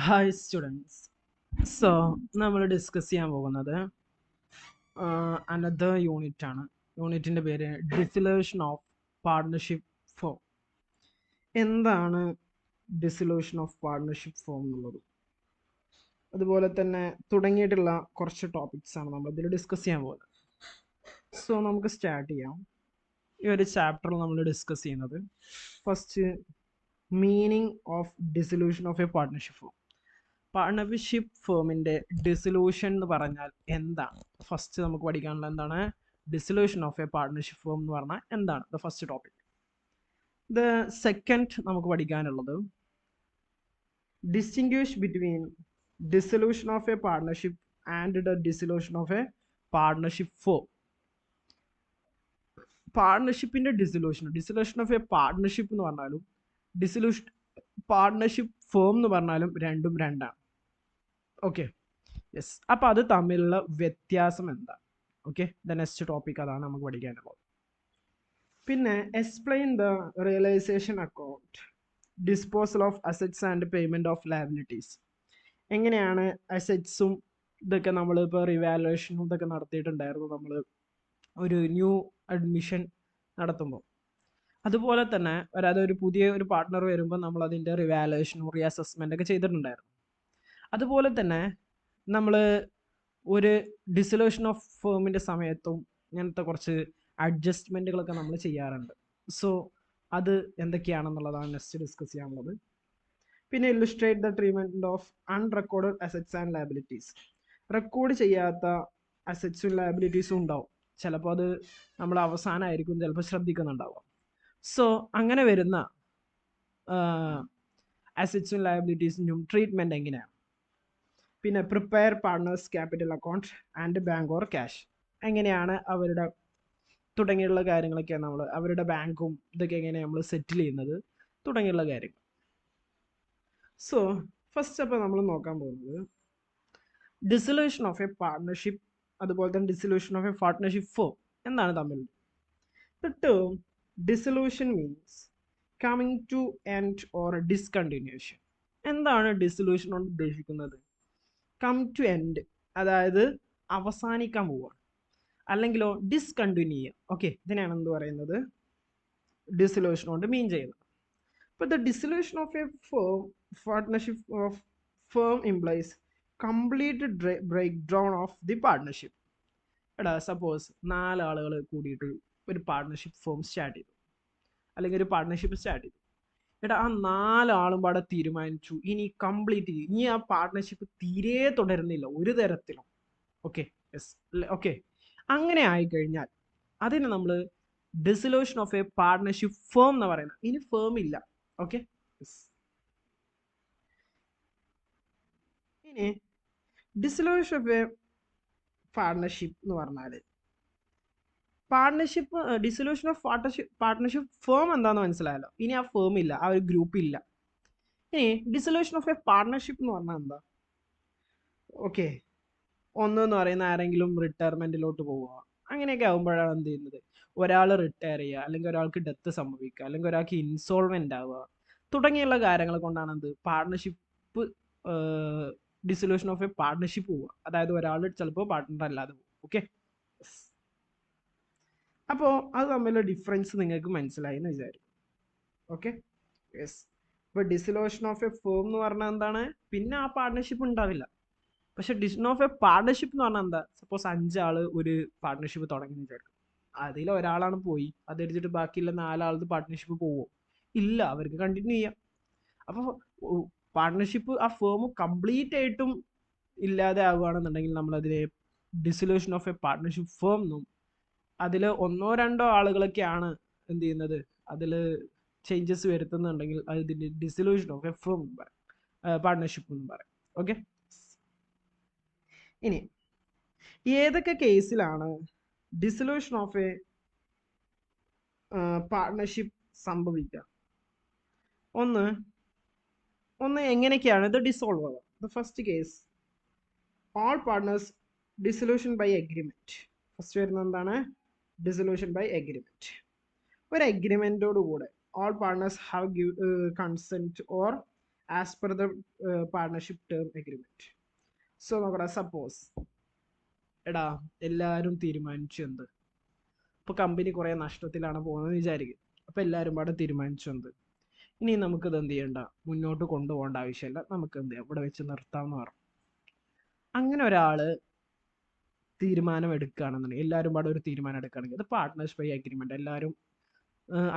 Hi students. So നമ്മൾ discuss ചെയ്യാൻ പോകുന്നത് അനദർ യൂണിറ്റ് ആണ്. യൂണിറ്റിൻ്റെ പേര് ഡിസൊല്യൂഷൻ ഓഫ് പാർട്ട്ണർഷിപ്പ് ഫോം. എന്താണ് ഡിസൊല്യൂഷൻ ഓഫ് പാർട്ട്ണർഷിപ്പ് ഫോം എന്നുള്ളത്, അതുപോലെ തന്നെ തുടങ്ങിയിട്ടുള്ള കുറച്ച് ടോപ്പിക്സ് ആണ് നമ്മൾ ഇതിൽ ഡിസ്കസ് ചെയ്യാൻ പോകുന്നത്. സോ നമുക്ക് സ്റ്റാർട്ട് ചെയ്യാം. ഈ ഒരു ചാപ്റ്ററിൽ നമ്മൾ ഡിസ്കസ് ചെയ്യുന്നത് first meaning of dissolution of a partnership form. Partnership ഫേമിൻ്റെ ഡിസൊല്യൂഷൻ എന്ന് പറഞ്ഞാൽ എന്താണ്? ഫസ്റ്റ് നമുക്ക് പഠിക്കാനുള്ള എന്താണ് dissolution of a partnership firm എന്ന് പറഞ്ഞാൽ എന്താണ്? The first topic. The second നമുക്ക് പഠിക്കാനുള്ളത് distinguish between dissolution of a partnership and the dissolution of a partnership form. പാർട്ട്ണർഷിപ്പിൻ്റെ ഡിസൊല്യൂഷൻ ഓഫ് എ പാർട്ട്ണർഷിപ്പ് എന്ന് പറഞ്ഞാലും ഡിസൊല്യൂഷൻ പാർട്ട്ണർഷിപ്പ് ഫോം എന്ന് പറഞ്ഞാലും രണ്ടും രണ്ടാണ്. Okay, yes. അപ്പോൾ അത് തമ്മിലുള്ള വ്യത്യാസം എന്താണ്? ഓക്കെ, ദ നെക്സ്റ്റ് ടോപ്പിക് അതാണ് നമുക്ക് പഠിക്കാനുള്ളത്. പിന്നെ explain the realisation account, disposal of assets and payment of liabilities. എങ്ങനെയാണ് അസറ്റ്സും ഇതൊക്കെ നമ്മളിപ്പോൾ റിവാലുവേഷനും ഇതൊക്കെ നടത്തിയിട്ടുണ്ടായിരുന്നു നമ്മൾ ഒരു ന്യൂ അഡ്മിഷൻ നടത്തുമ്പോൾ. അതുപോലെ തന്നെ ഒരു പുതിയ ഒരു പാർട്ട്ണർ വരുമ്പോൾ നമ്മൾ അതിൻ്റെ റിവാലുവേഷനും റീഅസസ്മെൻ്റ് ഒക്കെ ചെയ്തിട്ടുണ്ടായിരുന്നു. അതുപോലെ തന്നെ നമ്മൾ ഒരു ഡിസൊല്യൂഷൻ ഓഫ് ഫേമിൻ്റെ സമയത്തും ഇങ്ങനത്തെ കുറച്ച് അഡ്ജസ്റ്റ്മെൻറ്റുകളൊക്കെ നമ്മൾ ചെയ്യാറുണ്ട്. സോ അത് എന്തൊക്കെയാണെന്നുള്ളതാണ് നെക്സ്റ്റ് ഡിസ്കസ് ചെയ്യാനുള്ളത്. പിന്നെ illustrate the treatment of unrecorded assets and liabilities. Record ചെയ്യാത്ത അസറ്റ്സും ലയബിലിറ്റീസും ഉണ്ടാവും. ചിലപ്പോൾ അത് നമ്മൾ അവസാനമായിരിക്കും ചിലപ്പോൾ ശ്രദ്ധിക്കുന്നുണ്ടാവുക. സോ അങ്ങനെ വരുന്ന അസറ്റ്സും ലയബിലിറ്റീസിനും ട്രീറ്റ്മെൻറ്റ് എങ്ങനെയാണ്? പിന്നെ prepare partners capital account and bank or cash. എങ്ങനെയാണ് അവരുടെ തുടങ്ങിയുള്ള കാര്യങ്ങളൊക്കെയാണ് നമ്മൾ അവരുടെ ബാങ്കും ഇതൊക്കെ എങ്ങനെയാണ് നമ്മൾ സെറ്റിൽ ചെയ്യുന്നത് തുടങ്ങിയുള്ള കാര്യങ്ങൾ. സോ ഫസ്റ്റ് അപ്പോൾ നമ്മൾ നോക്കാൻ പോകുന്നത് ഡിസൊല്യൂഷൻ ഓഫ് എ പാർട്ട്ണർഷിപ്പ്, അതുപോലെ തന്നെ dissolution of a partnership form എന്താണ് തമ്മിൽ. The term dissolution means coming to end or discontinuation. എന്താണ് ഡിസൊല്യൂഷൻ കൊണ്ട് ഉദ്ദേശിക്കുന്നത്? കം ടു എൻഡ്, അതായത് അവസാനിക്കാൻ പോവുകയാണ്, അല്ലെങ്കിലോ ഡിസ്കണ്ടിന്യൂ ചെയ്യുക. ഓക്കെ, ഇതിനാണ് എന്ത് പറയുന്നത് ഡിസൊല്യൂഷൻ കൊണ്ട് മീൻ ചെയ്യുന്നത്. അപ്പോൾ the dissolution of a firm partnership of firm implies complete break down of the partnership. എടാ, സപ്പോസ് 4 ആളുകൾ കൂടിയിട്ട് ഒരു പാർട്ട്ണർഷിപ്പ് ഫേം സ്റ്റാർട്ട് ചെയ്തു, അല്ലെങ്കിൽ ഒരു പാർട്ട്ണർഷിപ്പ് സ്റ്റാർട്ട് ചെയ്തു. എടാ, ആ 4 ആളും പാടെ തീരുമാനിച്ചു ഇനി കംപ്ലീറ്റ് ചെയ്യും, ഇനി ആ പാർട്ട്ണർഷിപ്പ് തീരെ തുടരുന്നില്ല ഒരു തരത്തിലും. Okay, yes, okay. അങ്ങനെ ആയിക്കഴിഞ്ഞാൽ അതിന് നമ്മൾ dissolution of a partnership firm എന്ന് പറയുന്നത്. ഇനി ഫേം ഇല്ല. Okay, yes. ഇനി ഡിസൊല്യൂഷൻ ഓഫ് എ പാർട്ട്ണർഷിപ്പ് എന്ന് പറഞ്ഞാൽ partnership dissolution of partnership firm എന്താണെന്ന് മനസ്സിലായല്ലോ. ഇനി ആ ഫേം ഇല്ല, ആ ഒരു ഗ്രൂപ്പ് ഇല്ല. ഇനി ഡിസൊല്യൂഷൻ ഓഫ് എ പാർട്ട്ണർഷിപ്പ് എന്ന് പറഞ്ഞാൽ എന്താ? ഓക്കെ, ഒന്നെന്ന് പറയുന്ന ആരെങ്കിലും റിട്ടയർമെൻറ്റിലോട്ട് പോവുക, അങ്ങനെയൊക്കെ ആകുമ്പോഴാണ് എന്ത് ചെയ്യുന്നത്, ഒരാൾ റിട്ടയർ ചെയ്യുക, അല്ലെങ്കിൽ ഒരാൾക്ക് ഡെത്ത് സംഭവിക്കുക, അല്ലെങ്കിൽ ഒരാൾക്ക് ഇൻസോൾവെൻ്റ് ആവുക തുടങ്ങിയുള്ള കാര്യങ്ങൾ കൊണ്ടാണ് എന്ത് partnership dissolution of a partnership പോവുക. അതായത് ഒരാൾ ചിലപ്പോൾ പാർട്ട്ണർ അല്ലാതെ പോകും. ഓക്കെ, അപ്പോൾ അത് തമ്മിലുള്ള ഡിഫറൻസ് നിങ്ങൾക്ക് മനസ്സിലായി എന്ന് വിചാരിക്കും. Okay, yes. ഇപ്പോൾ ഡിസൊല്യൂഷൻ ഓഫ് എ ഫേം എന്ന് പറഞ്ഞാൽ എന്താണ്? പിന്നെ ആ പാർട്ട്ണർഷിപ്പ് ഉണ്ടാവില്ല. പക്ഷെ ഡിസൊല്യൂഷൻ ഓഫ് എ പാർട്ട്ണർഷിപ്പ് എന്ന് പറഞ്ഞാൽ എന്താ? സപ്പോസ് 5 ആൾ ഒരു പാർട്ട്ണർഷിപ്പ് തുടങ്ങി വിചാരിക്കും. അതിൽ ഒരാളാണ് പോയി, അതെടുത്തിട്ട് ബാക്കിയുള്ള 4 ആളത് പാർട്ട്ണർഷിപ്പ് പോവോ? ഇല്ല, അവർക്ക് കണ്ടിന്യൂ ചെയ്യാം. അപ്പോൾ പാർട്ട്ണർഷിപ്പ് ആ ഫേം കംപ്ലീറ്റ് ആയിട്ടും ഇല്ലാതെ ആവുകയാണെന്നുണ്ടെങ്കിൽ നമ്മളതിനെ dissolution of a partnership firm എന്നും, അതിൽ 1-2 ആളുകളൊക്കെയാണ് എന്ത് ചെയ്യുന്നത്, അതിൽ ചേഞ്ചസ് വരുത്തുന്നുണ്ടെങ്കിൽ അത് ഇതിൻ്റെ dissolution of a firm partnership എന്നും പറയും. ഓക്കെ, ഇനി ഏതൊക്കെ കേസിലാണ് ഡിസൊല്യൂഷൻ ഓഫ് എ പാർട്ട്ണർഷിപ്പ് സംഭവിക്കുക? ഒന്ന് എങ്ങനെയൊക്കെയാണ് ഇത് ഡിസോൾവ് ആവുക? The first case, all partners dissolution by agreement. First വരുന്നത് എന്താണ്? Dissolution by agreement. ഒരു എഗ്രിമെന്റോട് കൂടെ all partners have consent or as per the partnership term agreement. So നോക്കടാ, സപ്പോസ് എടാ എല്ലാവരും തീരുമാനിച്ചു എന്ത്, ഇപ്പോൾ കമ്പനി കുറേ നഷ്ടത്തിലാണ് പോകുന്നത് വിചാരിക്കും. അപ്പോൾ എല്ലാവരും പാടെ തീരുമാനിച്ചു എന്ത്, ഇനി നമുക്കിത് എന്ത് ചെയ്യണ്ട, മുന്നോട്ട് കൊണ്ടുപോകേണ്ട ആവശ്യമില്ല, നമുക്ക് എന്ത് ചെയ്യാം, ഇവിടെ വെച്ച് നിർത്താമെന്ന് പറഞ്ഞു. അങ്ങനെ ഒരാൾ തീരുമാനം എടുക്കുകയാണെന്നുണ്ടെങ്കിൽ, എല്ലാവരും പാടെ ഒരു തീരുമാനം എടുക്കുകയാണെങ്കിൽ അത് പാർട്ട്നർഷിപ്പ് ബൈ അഗ്രിമെന്റ്, എല്ലാവരും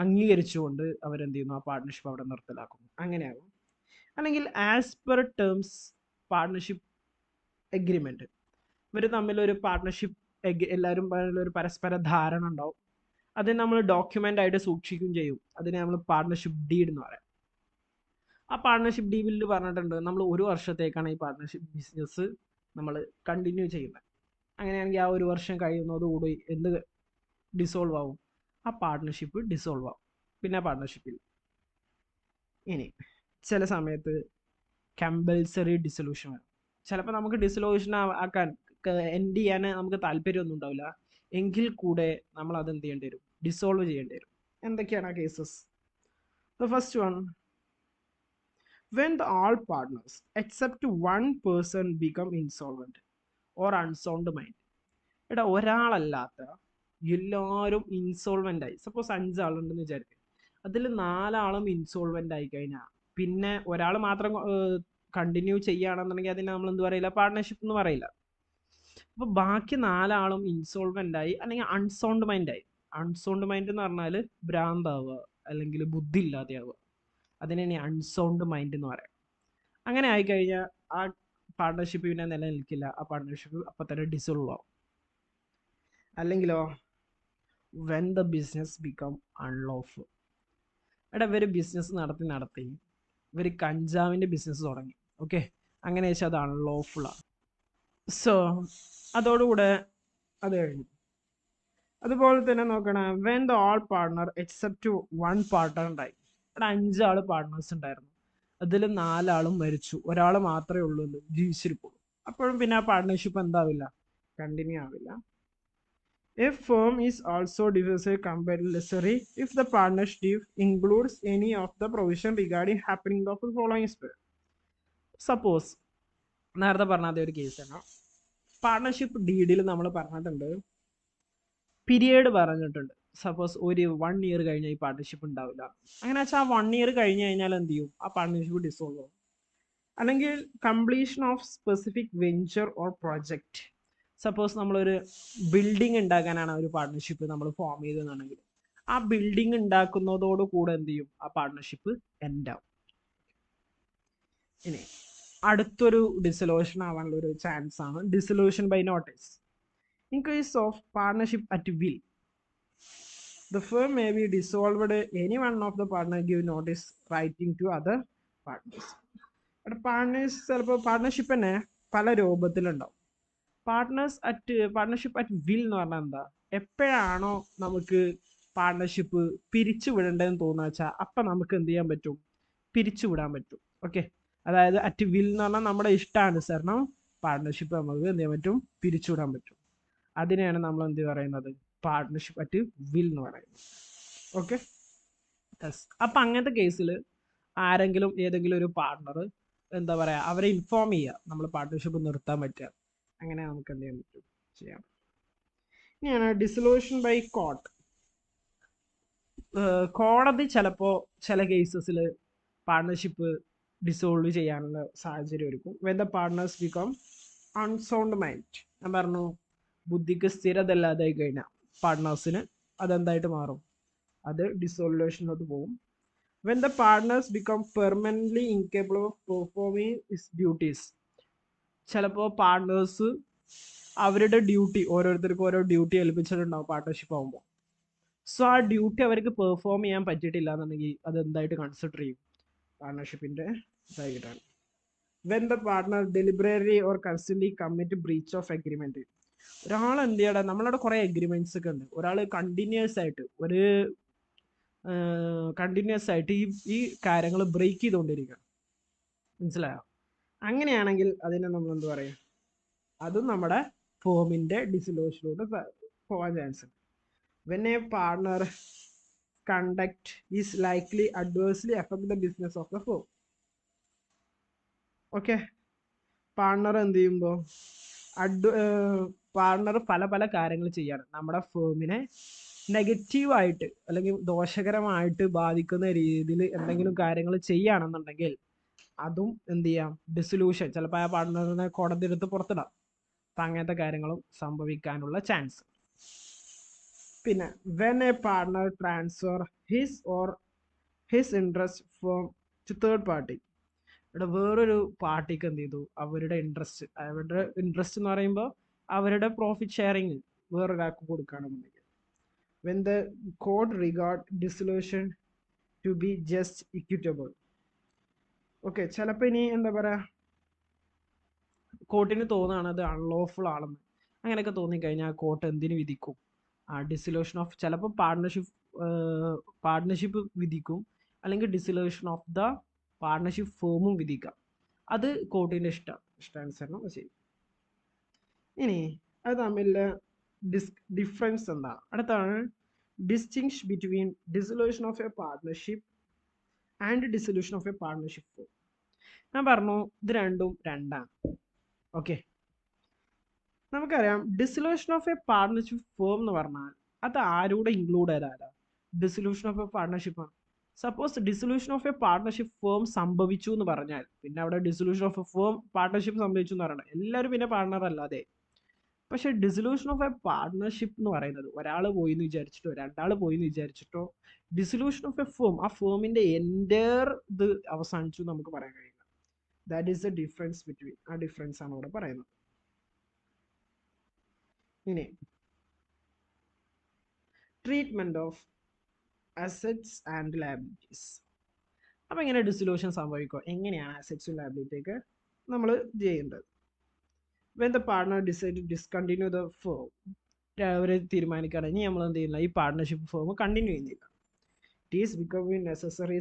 അംഗീകരിച്ചുകൊണ്ട് അവരെന്ത് ചെയ്യുന്നു, ആ പാർട്ട്ണർഷിപ്പ് അവിടെ നിർത്തലാക്കുന്നു. അങ്ങനെയാകും. അല്ലെങ്കിൽ as per terms partnership agreement, ഇവർ തമ്മിലൊരു പാർട്ട്ണർഷിപ്പ് എല്ലാവരും ഒരു പരസ്പര ധാരണ ഉണ്ടാവും. അത് നമ്മൾ ഡോക്യുമെന്റ് ആയിട്ട് സൂക്ഷിക്കുകയും ചെയ്യും. അതിനെ നമ്മൾ പാർട്ട്ണർഷിപ്പ് ഡീഡ് എന്ന് പറയാം. ആ പാർട്ട്ണർഷിപ്പ് ഡീഡിൽ പറഞ്ഞിട്ടുണ്ട് നമ്മൾ 1 വർഷത്തേക്കാണ് ഈ പാർട്ട്ണർഷിപ്പ് ബിസിനസ് നമ്മൾ കണ്ടിന്യൂ ചെയ്യുന്നത്. അങ്ങനെയാണെങ്കിൽ ആ 1 വർഷം കഴിയുന്നതോടുകൂടി എന്ത് ഡിസോൾവ് ആവും, ആ പാർട്ട്ണർഷിപ്പ് ഡിസോൾവ് ആവും. പിന്നെ പാർട്ട്ണർഷിപ്പിൽ ഇനി ചില സമയത്ത് കമ്പൽസറി ഡിസൊല്യൂഷൻ വരും. ചിലപ്പോൾ നമുക്ക് ഡിസൊല്യൂഷൻ ആക്കാൻ എൻഡ് ചെയ്യാൻ നമുക്ക് താല്പര്യമൊന്നും ഉണ്ടാവില്ല, എങ്കിൽ കൂടെ നമ്മൾ അത് എന്ത് ചെയ്യേണ്ടി വരും, ഡിസോൾവ് ചെയ്യേണ്ടി വരും. എന്തൊക്കെയാണ് ആ cases? The first one, when the all partners except one person become insolvent or unsound mind. എടാ ഒരാളല്ലാത്ത എല്ലാവരും ഇൻസോൾവെൻ്റ് ആയി. സപ്പോസ് 5 ആളുണ്ടെന്ന് വിചാരിക്കും, അതിൽ 4 ആളും ഇൻസോൾവെൻ്റ് ആയി കഴിഞ്ഞാൽ പിന്നെ ഒരാൾ മാത്രം കണ്ടിന്യൂ ചെയ്യുകയാണെന്നുണ്ടെങ്കിൽ അതിനെ നമ്മൾ എന്ത് പറയില്ല, പാർട്ട്ണർഷിപ്പ് എന്ന് പറയില്ല. അപ്പോൾ ബാക്കി 4 ആളും ഇൻസോൾവെൻ്റ് ആയി അല്ലെങ്കിൽ അൺസൗണ്ട് മൈൻഡ് ആയി. അൺസൗണ്ട് മൈൻഡ് എന്ന് പറഞ്ഞാൽ ഭ്രാന്താവുക അല്ലെങ്കിൽ ബുദ്ധി ഇല്ലാതെയാവുക, അതിനെ അൺസൗണ്ട് മൈൻഡ് എന്ന് പറയാം. അങ്ങനെ ആയിക്കഴിഞ്ഞാൽ ആ പാർട്ട്ണർഷിപ്പ് പിന്നെ നിലനിൽക്കില്ല, ആ പാർട്ട്ണർഷിപ്പ് അപ്പം തന്നെ ഡിസോൾവ് ആവും. അല്ലെങ്കിലോ when the business become unlawful. എടാ ഇവർ ബിസിനസ് നടത്തി ഇവർ കഞ്ചാവിൻ്റെ ബിസിനസ് തുടങ്ങി, ഓക്കെ, അങ്ങനെ വെച്ചാൽ അത് അൺലോഫുള്ളാണ്. സോ അതോടുകൂടെ അത് കഴിഞ്ഞു. അതുപോലെ തന്നെ നോക്കണം, when the all partner except one partner ഉണ്ടായി. അവിടെ 5 ആൾ പാർട്ട്നേഴ്സ് ഉണ്ടായിരുന്നു, അതിൽ 4 ആളും മരിച്ചു, ഒരാൾ മാത്രമേ ഉള്ളൂ ജീവിച്ചിരിപ്പുള്ളൂ. അപ്പോഴും പിന്നെ ആ പാർട്ട്ണർഷിപ്പ് എന്താവില്ല, കണ്ടിന്യൂ ആവില്ല. A firm is also divided compulsory if the partnership includes any of the provision regarding happening of the following sphere. Suppose നേരത്തെ പറഞ്ഞ ഒരു കേസാണ്, പാർട്ട്ണർഷിപ്പ് ഡീഡിൽ നമ്മൾ പറഞ്ഞിട്ടുണ്ട്, പീരിയഡ് പറഞ്ഞിട്ടുണ്ട്. സപ്പോസ് ഒരു 1 ഇയർ കഴിഞ്ഞാൽ ഈ പാർട്ട്ണർഷിപ്പ് ഉണ്ടാവില്ല. അങ്ങനെ വെച്ചാൽ ആ 1 ഇയർ കഴിഞ്ഞ് കഴിഞ്ഞാൽ എന്ത് ചെയ്യും, ആ പാർട്ട്ണർഷിപ്പ് ഡിസോൾവ് ആവും. അല്ലെങ്കിൽ completion of specific venture or project. Suppose നമ്മളൊരു ബിൽഡിംഗ് ഉണ്ടാക്കാനാണ് ഒരു പാർട്ട്ണർഷിപ്പ് നമ്മൾ ഫോം ചെയ്തതെന്നാണെങ്കിൽ ആ ബിൽഡിംഗ് ഉണ്ടാക്കുന്നതോട് കൂടെ എന്ത് ചെയ്യും, ആ പാർട്ട്ണർഷിപ്പ് എൻഡ് ആവും. ഇനി അടുത്തൊരു ഡിസൊല്യൂഷൻ ആവാനുള്ള ഒരു ചാൻസ് ആണ് dissolution by notice. In case of partnership at will, the firm may be dissolved. Any one of the partner give notice writing to other partners. Partners ചിലപ്പോൾ പാർട്ട്ണർഷിപ്പ് തന്നെ പല രൂപത്തിലുണ്ടാവും. Partnership at will എന്ന് പറഞ്ഞാൽ എന്താ, എപ്പോഴാണോ നമുക്ക് partnership പിരിച്ചു വിടേണ്ടതെന്ന് തോന്നുക വെച്ചാൽ അപ്പം നമുക്ക് എന്ത് ചെയ്യാൻ പറ്റും, പിരിച്ചു വിടാൻ പറ്റും. ഓക്കെ, അതായത് അറ്റ് വിൽ എന്ന് പറഞ്ഞാൽ നമ്മുടെ ഇഷ്ടാനുസരണം പാർട്ട്ണർഷിപ്പ് നമുക്ക് എന്ത് ചെയ്യാൻ പറ്റും, പിരിച്ചുവിടാൻ പറ്റും. അതിനെയാണ് നമ്മൾ എന്ത് പറയുന്നത്, പാർട്ട്ണർഷിപ്പ് അറ്റ് വിൽ എന്ന് പറയുന്നത്. Okay, yes. അപ്പം അങ്ങനത്തെ കേസിൽ ആരെങ്കിലും ഏതെങ്കിലും ഒരു പാർട്ട്ണർ എന്താ പറയുക, അവരെ ഇൻഫോം ചെയ്യുക നമ്മൾ പാർട്ട്ണർഷിപ്പ് നിർത്താൻ പറ്റുക, അങ്ങനെ നമുക്ക് എന്ത് ചെയ്യാൻ പറ്റും, ചെയ്യാം. ഇനിയാണ് ഡിസൊല്യൂഷൻ ബൈ കോർട്ട്. കോടതി ചിലപ്പോൾ ചില കേസസിൽ പാർട്ട്ണർഷിപ്പ് ഡിസോൾവ് ചെയ്യാനുള്ള സാഹചര്യം ഒരുക്കും. When the partners become unsound mind. ഞാൻ പറഞ്ഞു ബുദ്ധിക്ക് സ്ഥിരത ഇല്ലാതായി കഴിഞ്ഞാൽ പാർട്ട്നേഴ്സിന് അതെന്തായിട്ട് മാറും, അത് ഡിസോല്യൂഷനിലോട്ട് പോകും. When the partners become permanently incapable of performing his duties. ചിലപ്പോൾ പാർട്ട്നേഴ്സ് അവരുടെ ഡ്യൂട്ടി, ഓരോരുത്തർക്കും ഓരോ ഡ്യൂട്ടി ഏൽപ്പിച്ചിട്ടുണ്ടാവും പാർട്ട്ണർഷിപ്പ് ആകുമ്പോൾ. സോ ആ ഡ്യൂട്ടി അവർക്ക് പെർഫോം ചെയ്യാൻ പറ്റിയിട്ടില്ല എന്നുണ്ടെങ്കിൽ അത് എന്തായിട്ട് കൺസിഡർ ചെയ്യും, പാർട്ട്ണർഷിപ്പിൻ്റെ ഇതായിട്ടാണ്. When the partner deliberately or constantly commit breach of agreement. ഒരാൾ എന്ത് ചെയ്യണം, നമ്മളവിടെ കുറേ അഗ്രിമെന്റ്സ് ഒക്കെ ഉണ്ട്, ഒരാൾ കണ്ടിന്യൂസ് ആയിട്ട് ഈ കാര്യങ്ങൾ ബ്രേക്ക് ചെയ്തുകൊണ്ടിരിക്കണം, മനസ്സിലായോ? അങ്ങനെയാണെങ്കിൽ അതിനെ നമ്മൾ എന്ത് പറയും, അതും നമ്മുടെ ഫേമിൻ്റെ ഡിസൊല്യൂഷനിലോട്ട് പോകാൻ ചാൻസ് ഉണ്ട്. When A partner conduct is likely adversely affect the business of the firm. Okay. Partner എന്ത് ചെയ്യുമ്പോൾ പാർട്ണർ പല പല കാര്യങ്ങൾ ചെയ്യാണ് നമ്മുടെ ഫേമിനെ നെഗറ്റീവായിട്ട് അല്ലെങ്കിൽ ദോഷകരമായിട്ട് ബാധിക്കുന്ന രീതിയിൽ എന്തെങ്കിലും കാര്യങ്ങൾ ചെയ്യുകയാണെന്നുണ്ടെങ്കിൽ അതും എന്ത് ചെയ്യാം, ഡിസൊല്യൂഷൻ, ചിലപ്പോൾ ആ പാർട്ണറിനെ കോടതി എടുത്ത് പുറത്തിടാം. അപ്പം അങ്ങനത്തെ കാര്യങ്ങളും സംഭവിക്കാനുള്ള ചാൻസ്. പിന്നെ when a partner transfer his interest from to third party, ഇവിടെ വേറൊരു പാർട്ടിക്ക് എന്ത് ചെയ്തു അവരുടെ ഇൻട്രസ്റ്റ് എന്ന് പറയുമ്പോൾ അവരുടെ പ്രോഫിറ്റ് ഷെയറിങ് വേറൊരാൾക്ക് കൊടുക്കുകയാണെന്നുണ്ടെങ്കിൽ, when the court regard dissolution to be just equitable. Okay, ചിലപ്പോൾ ഇനി എന്താ പറയുക, കോർട്ടിന് തോന്നുകയാണ് അത് അൺലോഫുൾ ആണെന്ന്. അങ്ങനെയൊക്കെ തോന്നിക്കഴിഞ്ഞാൽ കോർട്ട് എന്തിനു വിധിക്കും, ഡിസൊല്യൂഷൻ ഓഫ്, ചിലപ്പോൾ പാർട്ട്ണർഷിപ്പ് വിധിക്കും, അല്ലെങ്കിൽ ഡിസൊല്യൂഷൻ ഓഫ് ദ പാർട്ട്ണർഷിപ്പ് ഫേമും വിധിക്കാം. അത് കോർട്ടിൻ്റെ ഇഷ്ടാനുസരണം ചെയ്യും. ഇനി അത് തമ്മിലുള്ള ഡിഫറൻസ് എന്താ, അടുത്താണ് distinction between dissolution of a partnership and dissolution of a partnership firm. ഞാൻ പറഞ്ഞു ഇത് രണ്ടാണ്. ഓക്കെ, നമുക്കറിയാം dissolution of a partnership firm എന്ന് പറഞ്ഞാൽ അത് ആരൂടെ ഇൻക്ലൂഡ് ചെയ്താലാ, ഡിസൊല്യൂഷൻ ഓഫ് എ പാർട്ട്ണർഷിപ്പാണ്. Suppose dissolution of a partnership firm സംഭവിച്ചു എന്ന് പറഞ്ഞാൽ പിന്നെ അവിടെ dissolution of a firm partnership സംഭവിച്ചു എന്ന് പറയണം, എല്ലാവരും പിന്നെ പാർട്ട്ണർ അല്ലാതെ. പക്ഷേ ഡിസൊല്യൂഷൻ ഓഫ് എ പാർട്ട്ണർഷിപ്പ് എന്ന് പറയുന്നത് ഒരാൾ പോയി എന്ന് വിചാരിച്ചിട്ടോ രണ്ടാൾ പോയി എന്ന് വിചാരിച്ചിട്ടോ ഡിസൊല്യൂഷൻ ഓഫ് എ ഫേം, ആ ഫേമിൻ്റെ എൻ്റർ ഇത് അവസാനിച്ചു നമുക്ക് പറയാൻ കഴിയില്ല. That is the difference between, ആ ഡിഫറൻസ് ആണ് ഇവിടെ പറയുന്നത്. ഇനി treatment of assets and liabilities. അപ്പം ഇങ്ങനെ ഡിസൊല്യൂഷൻ സംഭവിക്കുക, എങ്ങനെയാണ് അസറ്റ്സും ലയബിലിറ്റിയൊക്കെ നമ്മൾ ചെയ്യേണ്ടത്. when the partner decide to discontinue the firm, അവർ തീരുമാനിക്കുകയാണ് ഇനി നമ്മൾ എന്ത് ചെയ്യുന്നില്ല, ഈ പാർട്ട്ണർഷിപ്പ് ഫേം കണ്ടിന്യൂ ചെയ്യുന്നില്ല. It is becoming necessary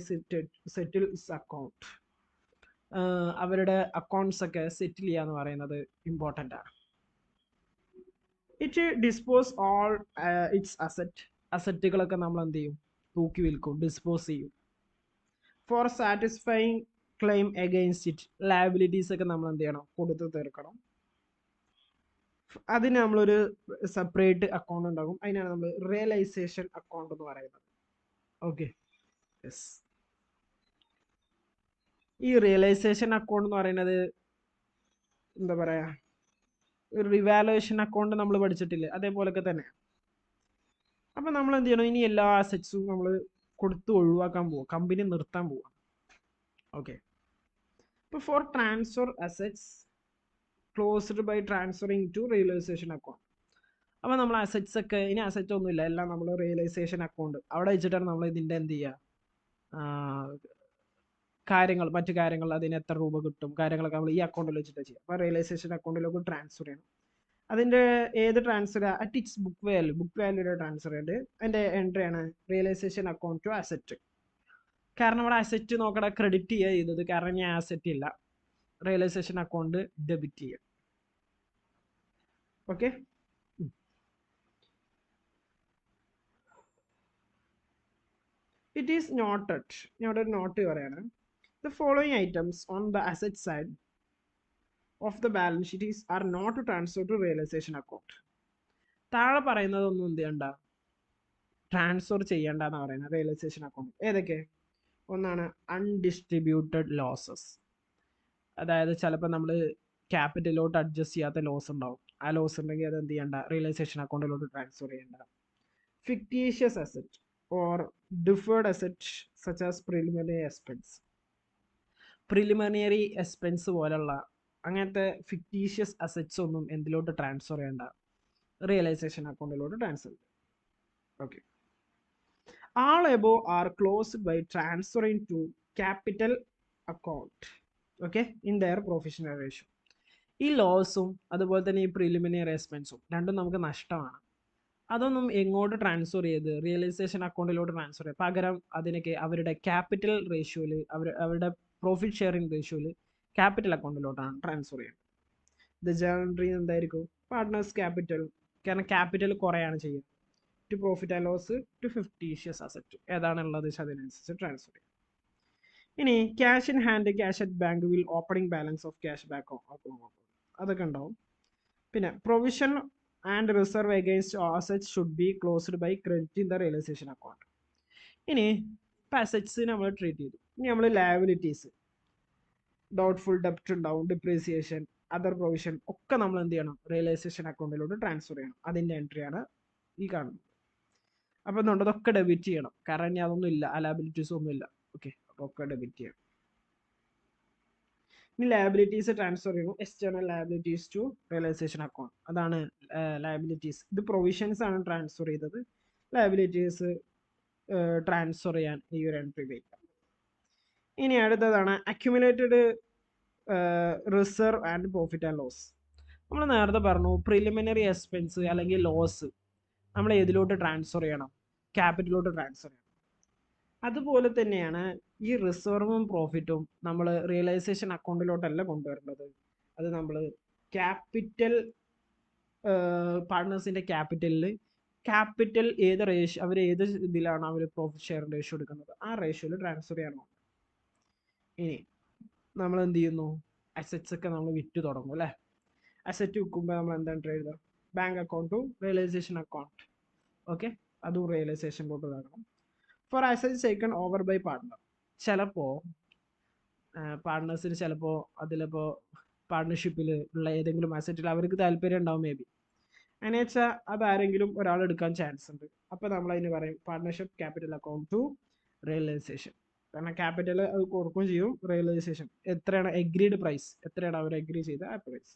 settle is account. അവരുടെ അക്കൗണ്ട്സ് ഒക്കെ സെറ്റിൽ ചെയ്യുക എന്ന് പറയുന്നത് ഇമ്പോർട്ടൻ്റ് ആണ്. ഇറ്റ് ഡിസ്പോസ് ഓൾ ഇറ്റ്സ് അസറ്റുകളൊക്കെ നമ്മൾ എന്ത് ചെയ്യും, തൂക്കി വിൽക്കും, ഡിസ്പോസ് ചെയ്യും. For satisfying claim against it, liabilities ഒക്കെ നമ്മൾ എന്ത് ചെയ്യണം, കൊടുത്ത് തീർക്കണം. അതിന് നമ്മളൊരു സെപ്പറേറ്റ് അക്കൗണ്ട് ഉണ്ടാകും, അതിനാണ് നമ്മൾ റിയലൈസേഷൻ അക്കൗണ്ട് എന്ന് പറയുന്നത്. Okay, yes. ഈ റിയലൈസേഷൻ അക്കൗണ്ട് എന്ന് പറയുന്നത് എന്താ പറയുക, ഒരു റിവാലുവേഷൻ അക്കൗണ്ട് നമ്മൾ പഠിച്ചിട്ടില്ലേ, അതേപോലൊക്കെ തന്നെ. അപ്പം നമ്മൾ എന്ത് ചെയ്യണം, ഇനി എല്ലാ അസറ്റ്സും നമ്മൾ കൊടുത്ത് ഒഴിവാക്കാൻ പോവുക, കമ്പനി നിർത്താൻ പോവുക. ഓക്കെ, ഇപ്പോൾ for transfer assets closed by transferring to realisation account. അപ്പോൾ നമ്മൾ അസറ്റ്സ് ഒക്കെ, ഇനി അസറ്റ് ഒന്നുമില്ല, എല്ലാം നമ്മൾ റിയലൈസേഷൻ അക്കൗണ്ട് അവിടെ വെച്ചിട്ടാണ് നമ്മൾ ഇതിൻ്റെ എന്ത് ചെയ്യുക, മറ്റു കാര്യങ്ങൾ, അതിന് എത്ര രൂപ കിട്ടും, കാര്യങ്ങളൊക്കെ നമ്മൾ ഈ അക്കൗണ്ടിൽ വെച്ചിട്ട് ചെയ്യുക. അപ്പോൾ റിയലൈസേഷൻ അക്കൗണ്ടിലേക്ക് ട്രാൻസ്ഫർ ചെയ്യണം. അതിൻ്റെ ഏത് ട്രാൻസ്ഫർ, അറ്റ് ഇറ്റ്സ് ബുക്ക് വാല്യൂയുടെ ട്രാൻസ്ഫർ ചെയ്ത് അതിൻ്റെ എൻട്രിയാണ് റിയലൈസേഷൻ അക്കൗണ്ട് ടു അസറ്റ്. കാരണം ഇവിടെ അസറ്റ് നോക്കട ക്രെഡിറ്റ് ചെയ്യുക ചെയ്തത്, കാരണം ഞാൻ അസറ്റ് ഇല്ല, റിയലൈസേഷൻ അക്കൗണ്ട് ഡെബിറ്റ് ചെയ്യുക. ഓക്കെ, ഇറ്റ് ഈസ് നോട്ടഡ്, ഞാൻ ഇവിടെ ഒരു നോട്ട് പറയാണ്. The following items on the asset side of the balance sheet are not transferred to realization account. താഴെ പറയുന്നതൊന്നും എന്ത് ചെയ്യണ്ട, ട്രാൻസ്ഫർ ചെയ്യേണ്ട എന്ന് പറയുന്നത് റിയലൈസേഷൻ അക്കൗണ്ട്. ഏതൊക്കെ? ഒന്നാണ് അൺഡിസ്ട്രിബ്യൂട്ടഡ് ലോസസ്, അതായത് ചിലപ്പോൾ നമ്മൾ ക്യാപിറ്റലിലോട്ട് അഡ്ജസ്റ്റ് ചെയ്യാത്ത ലോസ് ഉണ്ടാവും, ആ ലോസ് ഉണ്ടെങ്കിൽ അത് എന്ത് ചെയ്യേണ്ട, റിയലൈസേഷൻ അക്കൗണ്ടിലോട്ട് ട്രാൻസ്ഫർ ചെയ്യേണ്ട. Fictitious asset or deferred asset such as preliminary expense പോലുള്ള അങ്ങനത്തെ ഫിക്റ്റീഷ്യസ് അസറ്റ്സ് ഒന്നും എന്തിലോട്ട് ട്രാൻസ്ഫർ ചെയ്യേണ്ട, റിയലൈസേഷൻ അക്കൗണ്ടിലോട്ട് ട്രാൻസ്ഫർ ചെയ്യും. Okay, all above are closed by transferring to capital account. Okay, in their professional ratio. ഈ ലോസും അതുപോലെ തന്നെ ഈ പ്രിലിമിനറി എക്സ്പെൻസും രണ്ടും നമുക്ക് നഷ്ടമാണ്. അതൊന്നും എങ്ങോട്ട് ട്രാൻസ്ഫർ ചെയ്ത് റിയലൈസേഷൻ അക്കൗണ്ടിലോട്ട് ട്രാൻസ്ഫർ ചെയ്യും, പകരം അതിനൊക്കെ അവരുടെ ക്യാപിറ്റൽ റേഷ്യോയിൽ, അവരുടെ പ്രോഫിറ്റ് ഷെയറിംഗ് റേഷ്യോയിൽ ക്യാപിറ്റൽ അക്കൗണ്ടിലോട്ടാണ് ട്രാൻസ്ഫർ ചെയ്യുന്നത്. ദ ജേണൽ എൻട്രി എന്തായിരിക്കും, പാർട്ട്നേഴ്സ് ക്യാപിറ്റൽ, കാരണം ക്യാപിറ്റൽ കുറയാണ് ചെയ്യുക, to profit and loss to fictitious asset, ഏതാണുള്ളത് അതിനനുസരിച്ച് ട്രാൻസ്ഫർ ചെയ്യും. ഇനി cash in hand, cash at bank will opening balance of cash back അതൊക്കെ ഉണ്ടാവും. പിന്നെ provision and reserve against assets should be closed by credit in the realisation account. ഇനി ഇപ്പം assets നമ്മൾ ട്രീറ്റ് ചെയ്തു. ഇനി നമ്മൾ ലയബിലിറ്റീസ്, ഡൗട്ട്ഫുൾ ഡെപ്റ്റ് ഉണ്ടാവും, ഡിപ്രീസിയേഷൻ, അതർ പ്രൊവിഷൻ ഒക്കെ നമ്മൾ എന്ത് ചെയ്യണം, റിയലൈസേഷൻ അക്കൗണ്ടിലോട്ട് ട്രാൻസ്ഫർ ചെയ്യണം. അതിൻ്റെ എൻട്രിയാണ് ഈ കാണുന്നത്. അപ്പോൾ എന്തുകൊണ്ട് അതൊക്കെ ഡെബിറ്റ് ചെയ്യണം, കാരണം ഇനി അതൊന്നും ഇല്ല, ലയബിലിറ്റീസ് ഒന്നും ഇല്ല. ഓക്കെ, അപ്പോൾ ഒക്കെ ഡെബിറ്റ് ചെയ്യണം. ഇനി ലയബിലിറ്റീസ് ട്രാൻസ്ഫർ ചെയ്യുന്നു, external liabilities to realisation account. അതാണ് ലയബിലിറ്റീസ്. ഇത് പ്രൊവിഷൻസ് ആണ് ട്രാൻസ്ഫർ ചെയ്തത്, ലയബിലിറ്റീസ് ട്രാൻസ്ഫർ ചെയ്യാൻ ഈ ഒരു എൻട്രി ഉപയോഗിക്കാം. ഇനി അടുത്തതാണ് accumulated reserve and profit and loss. നമ്മൾ നേരത്തെ പറഞ്ഞു പ്രിലിമിനറി എക്സ്പെൻസ് അല്ലെങ്കിൽ ലോസ് നമ്മൾ ഏതിലോട്ട് ട്രാൻസ്ഫർ ചെയ്യണം, ക്യാപിറ്റലിലോട്ട് ട്രാൻസ്ഫർ ചെയ്യണം. അതുപോലെ തന്നെയാണ് ഈ റിസർവും പ്രോഫിറ്റും നമ്മൾ റിയലൈസേഷൻ അക്കൗണ്ടിലോട്ടല്ല കൊണ്ടുവരേണ്ടത്. അത് നമ്മൾ ക്യാപിറ്റൽ പാർട്ട്നേഴ്സിൻ്റെ ക്യാപിറ്റൽ ഏത് റേഷ്യോ, അവർ ഏത് ഇതിലാണ് അവർ പ്രോഫിറ്റ് ഷെയർ റേഷ്യോ എടുക്കുന്നത്, ആ റേഷ്യോയിൽ ട്രാൻസ്ഫർ ചെയ്യണം. ഇനി നമ്മൾ എന്ത് ചെയ്യുന്നു, അസറ്റ്സ് ഒക്കെ നമ്മൾ വിറ്റ് തുടങ്ങും അല്ലേ. അസറ്റ് വിൽക്കുമ്പോൾ നമ്മൾ എന്താ എൻട്രി എഴുതുക, bank account to realisation account. Okay, അതും റിയലൈസേഷനിലോട്ട് ഇതാക്കണം. For assets taken over by partner. ചിലപ്പോൾ പാർട്ട്നേഴ്സിന് ചിലപ്പോൾ അതിലിപ്പോൾ പാർട്ട്ണർഷിപ്പിൽ ഉള്ള ഏതെങ്കിലും അസറ്റിൽ അവർക്ക് താല്പര്യം ഉണ്ടാവും മേ ബി. അങ്ങനെ വെച്ചാൽ അതാരെങ്കിലും ഒരാൾ എടുക്കാൻ ചാൻസ് ഉണ്ട്. അപ്പോൾ നമ്മൾ അതിന് പറയും partnership capital account to realisation. കാരണം ക്യാപിറ്റൽ അത് കൊടുക്കുകയും ചെയ്യും, റിയലൈസേഷൻ എത്രയാണ് എഗ്രീഡ് പ്രൈസ്, എത്രയാണ് അവർ എഗ്രി ചെയ്ത ആ പ്രൈസ്.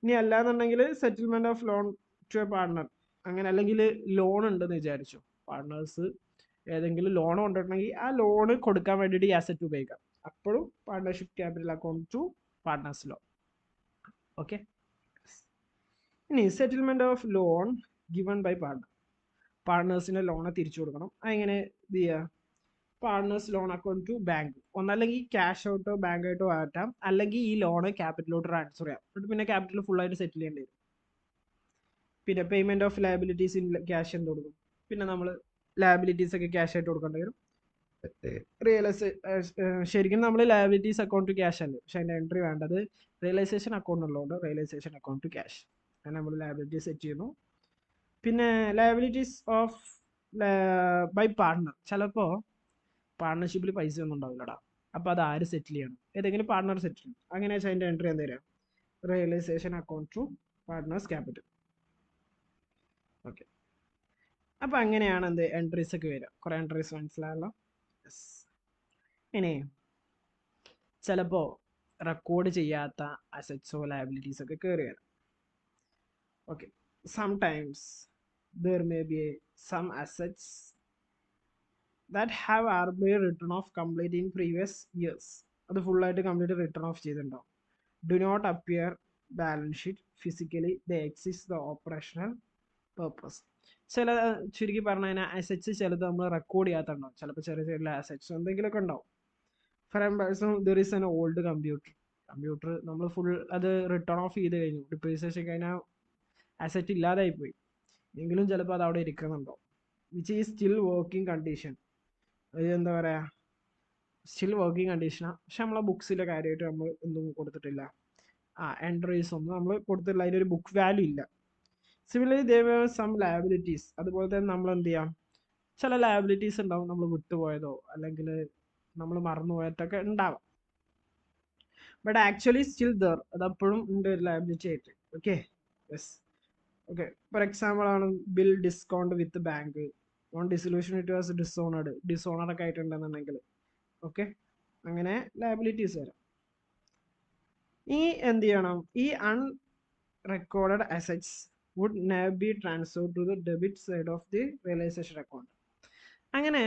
ഇനി അല്ലാന്നുണ്ടെങ്കിൽ settlement of loan to a partner, അങ്ങനെ അല്ലെങ്കിൽ ലോൺ ഉണ്ടെന്ന് വിചാരിച്ചു, പാർട്ട്നേഴ്സ് ഏതെങ്കിലും ലോൺ കൊണ്ടിട്ടുണ്ടെങ്കിൽ ആ ലോണ് കൊടുക്കാൻ വേണ്ടിയിട്ട് ഈ അസറ്റ് ഉപയോഗിക്കാം. അപ്പോഴും partnership capital account to partners loan. Okay, ഇനി settlement of loan given by partner. പാർട്ട്നേഴ്സിന്റെ ലോണ് തിരിച്ചു കൊടുക്കണം. അതെങ്ങനെ ഇത് ചെയ്യുക, partners loan account to bank, ഒന്നല്ലെങ്കിൽ ക്യാഷ് ഔട്ടോ ബാങ്ക് ആയിട്ടോ ആറ്റാം, അല്ലെങ്കിൽ ഈ ലോണ് ക്യാപിറ്റലോട്ട് ട്രാൻസ്ഫർ ചെയ്യാം. എന്നിട്ട് പിന്നെ ക്യാപിറ്റൽ ഫുൾ ആയിട്ട് സെറ്റിൽ ചെയ്യേണ്ടി വരും. പിന്നെ payment of liabilities in cash എന്ത് കൊടുക്കും, പിന്നെ നമ്മൾ ലയബിലിറ്റീസ് ഒക്കെ ക്യാഷ് ആയിട്ട് കൊടുക്കേണ്ടി വരും. ശരിക്കും നമ്മൾ ലയബിലിറ്റീസ് അക്കൗണ്ട് ടു ക്യാഷ് അല്ലേ, പക്ഷെ അതിൻ്റെ എൻട്രി വേണ്ടത് റിയലൈസേഷൻ അക്കൗണ്ട് ഉള്ളതുകൊണ്ട് റിയലൈസേഷൻ അക്കൗണ്ട് ടു ക്യാഷ്. അങ്ങനെ നമ്മൾ ലയബിലിറ്റീസ് സെറ്റ് ചെയ്യുന്നു. പിന്നെ ലയബിലിറ്റീസ് ഓഫ് ബൈ പാർട്ട്ണർ, ചിലപ്പോൾ പാർട്ട്ണർഷിപ്പിൽ പൈസ ഒന്നും ഉണ്ടാവില്ലടാ, അപ്പോൾ അത് ആര് സെറ്റിൽ ചെയ്യണം, ഏതെങ്കിലും പാർട്ട്ണർ സെറ്റിൽ ചെയ്യണം. അങ്ങനെ വെച്ചാൽ അതിൻ്റെ എൻട്രി എന്താ വരിക, realisation account to partners capital. Okay, അപ്പോൾ അങ്ങനെയാണ് എന്ത് എൻട്രീസ് ഒക്കെ വരിക. കുറേ എൻട്രീസ് മനസ്സിലായല്ലോ. ഇനി ചിലപ്പോൾ റെക്കോർഡ് ചെയ്യാത്ത അസറ്റ്സോ ലയബിലിറ്റീസ് ഒക്കെ കയറി വരാം. Okay, sometimes there may be some assets that have RBI written off complete in previous years. അത് ഫുള്ളായിട്ട് കംപ്ലീറ്റ് റിട്ടേൺ ഓഫ് ചെയ്തിട്ടുണ്ടാവും. Do not appear balance sheet physically, the exist the operational purpose. ചില ചുരുക്കി പറഞ്ഞു കഴിഞ്ഞാൽ അസറ്റ്സ് ചിലത് നമ്മൾ record ചെയ്യാത്തുണ്ടാവും, ചിലപ്പോൾ ചെറിയ ചെറിയ അസറ്റ്സ് എന്തെങ്കിലുമൊക്കെ ഉണ്ടാവും. For example there is N old computer നമ്മൾ ഫുൾ അത് റിട്ടേൺ ഓഫ് ചെയ്ത് കഴിഞ്ഞു, ഡിപ്രീസിയേഷൻ കഴിഞ്ഞാൽ അസറ്റ് ഇല്ലാതായി പോയി, എങ്കിലും ചിലപ്പോൾ അത് അവിടെ ഇരിക്കുന്നുണ്ടോ, which is still working condition. അത് എന്താ പറയുക, സ്റ്റിൽ വർക്കിംഗ് കണ്ടീഷനാണ്, പക്ഷെ നമ്മളെ ബുക്സിലെ കാര്യമായിട്ട് നമ്മൾ ഒന്നും കൊടുത്തിട്ടില്ല, എൻട്രീസ് ഒന്നും നമ്മൾ കൊടുത്തിട്ടില്ല, അതിനൊരു ബുക്ക് വാല്യൂ ഇല്ല. Similarly there were some liabilities. അതുപോലെ തന്നെ നമ്മൾ എന്ത് ചെയ്യാം, ചില ലയബിലിറ്റീസ് ഉണ്ടാവും നമ്മൾ വിട്ടുപോയതോ അല്ലെങ്കിൽ നമ്മൾ മറന്നുപോയതൊക്കെ ഉണ്ടാവാം, ബട്ട് ആക്ച്വലി സ്റ്റിൽ ദർ, അത് അപ്പോഴും ഉണ്ട് ഒരു ലയബിലിറ്റി ആയിട്ട്. Okay, yes. Okay, for example ആണ് bill discount with bank, on dissolution it was dishonour ഒക്കെ ആയിട്ടുണ്ടെന്നുണ്ടെങ്കിൽ. ഓക്കെ, അങ്ങനെ ലയബിലിറ്റീസ് വരാം. ഈ എന്ത് ചെയ്യണം, ഈ unrecorded assets would never be transfer to the debit side of the realisation account. അങ്ങനെ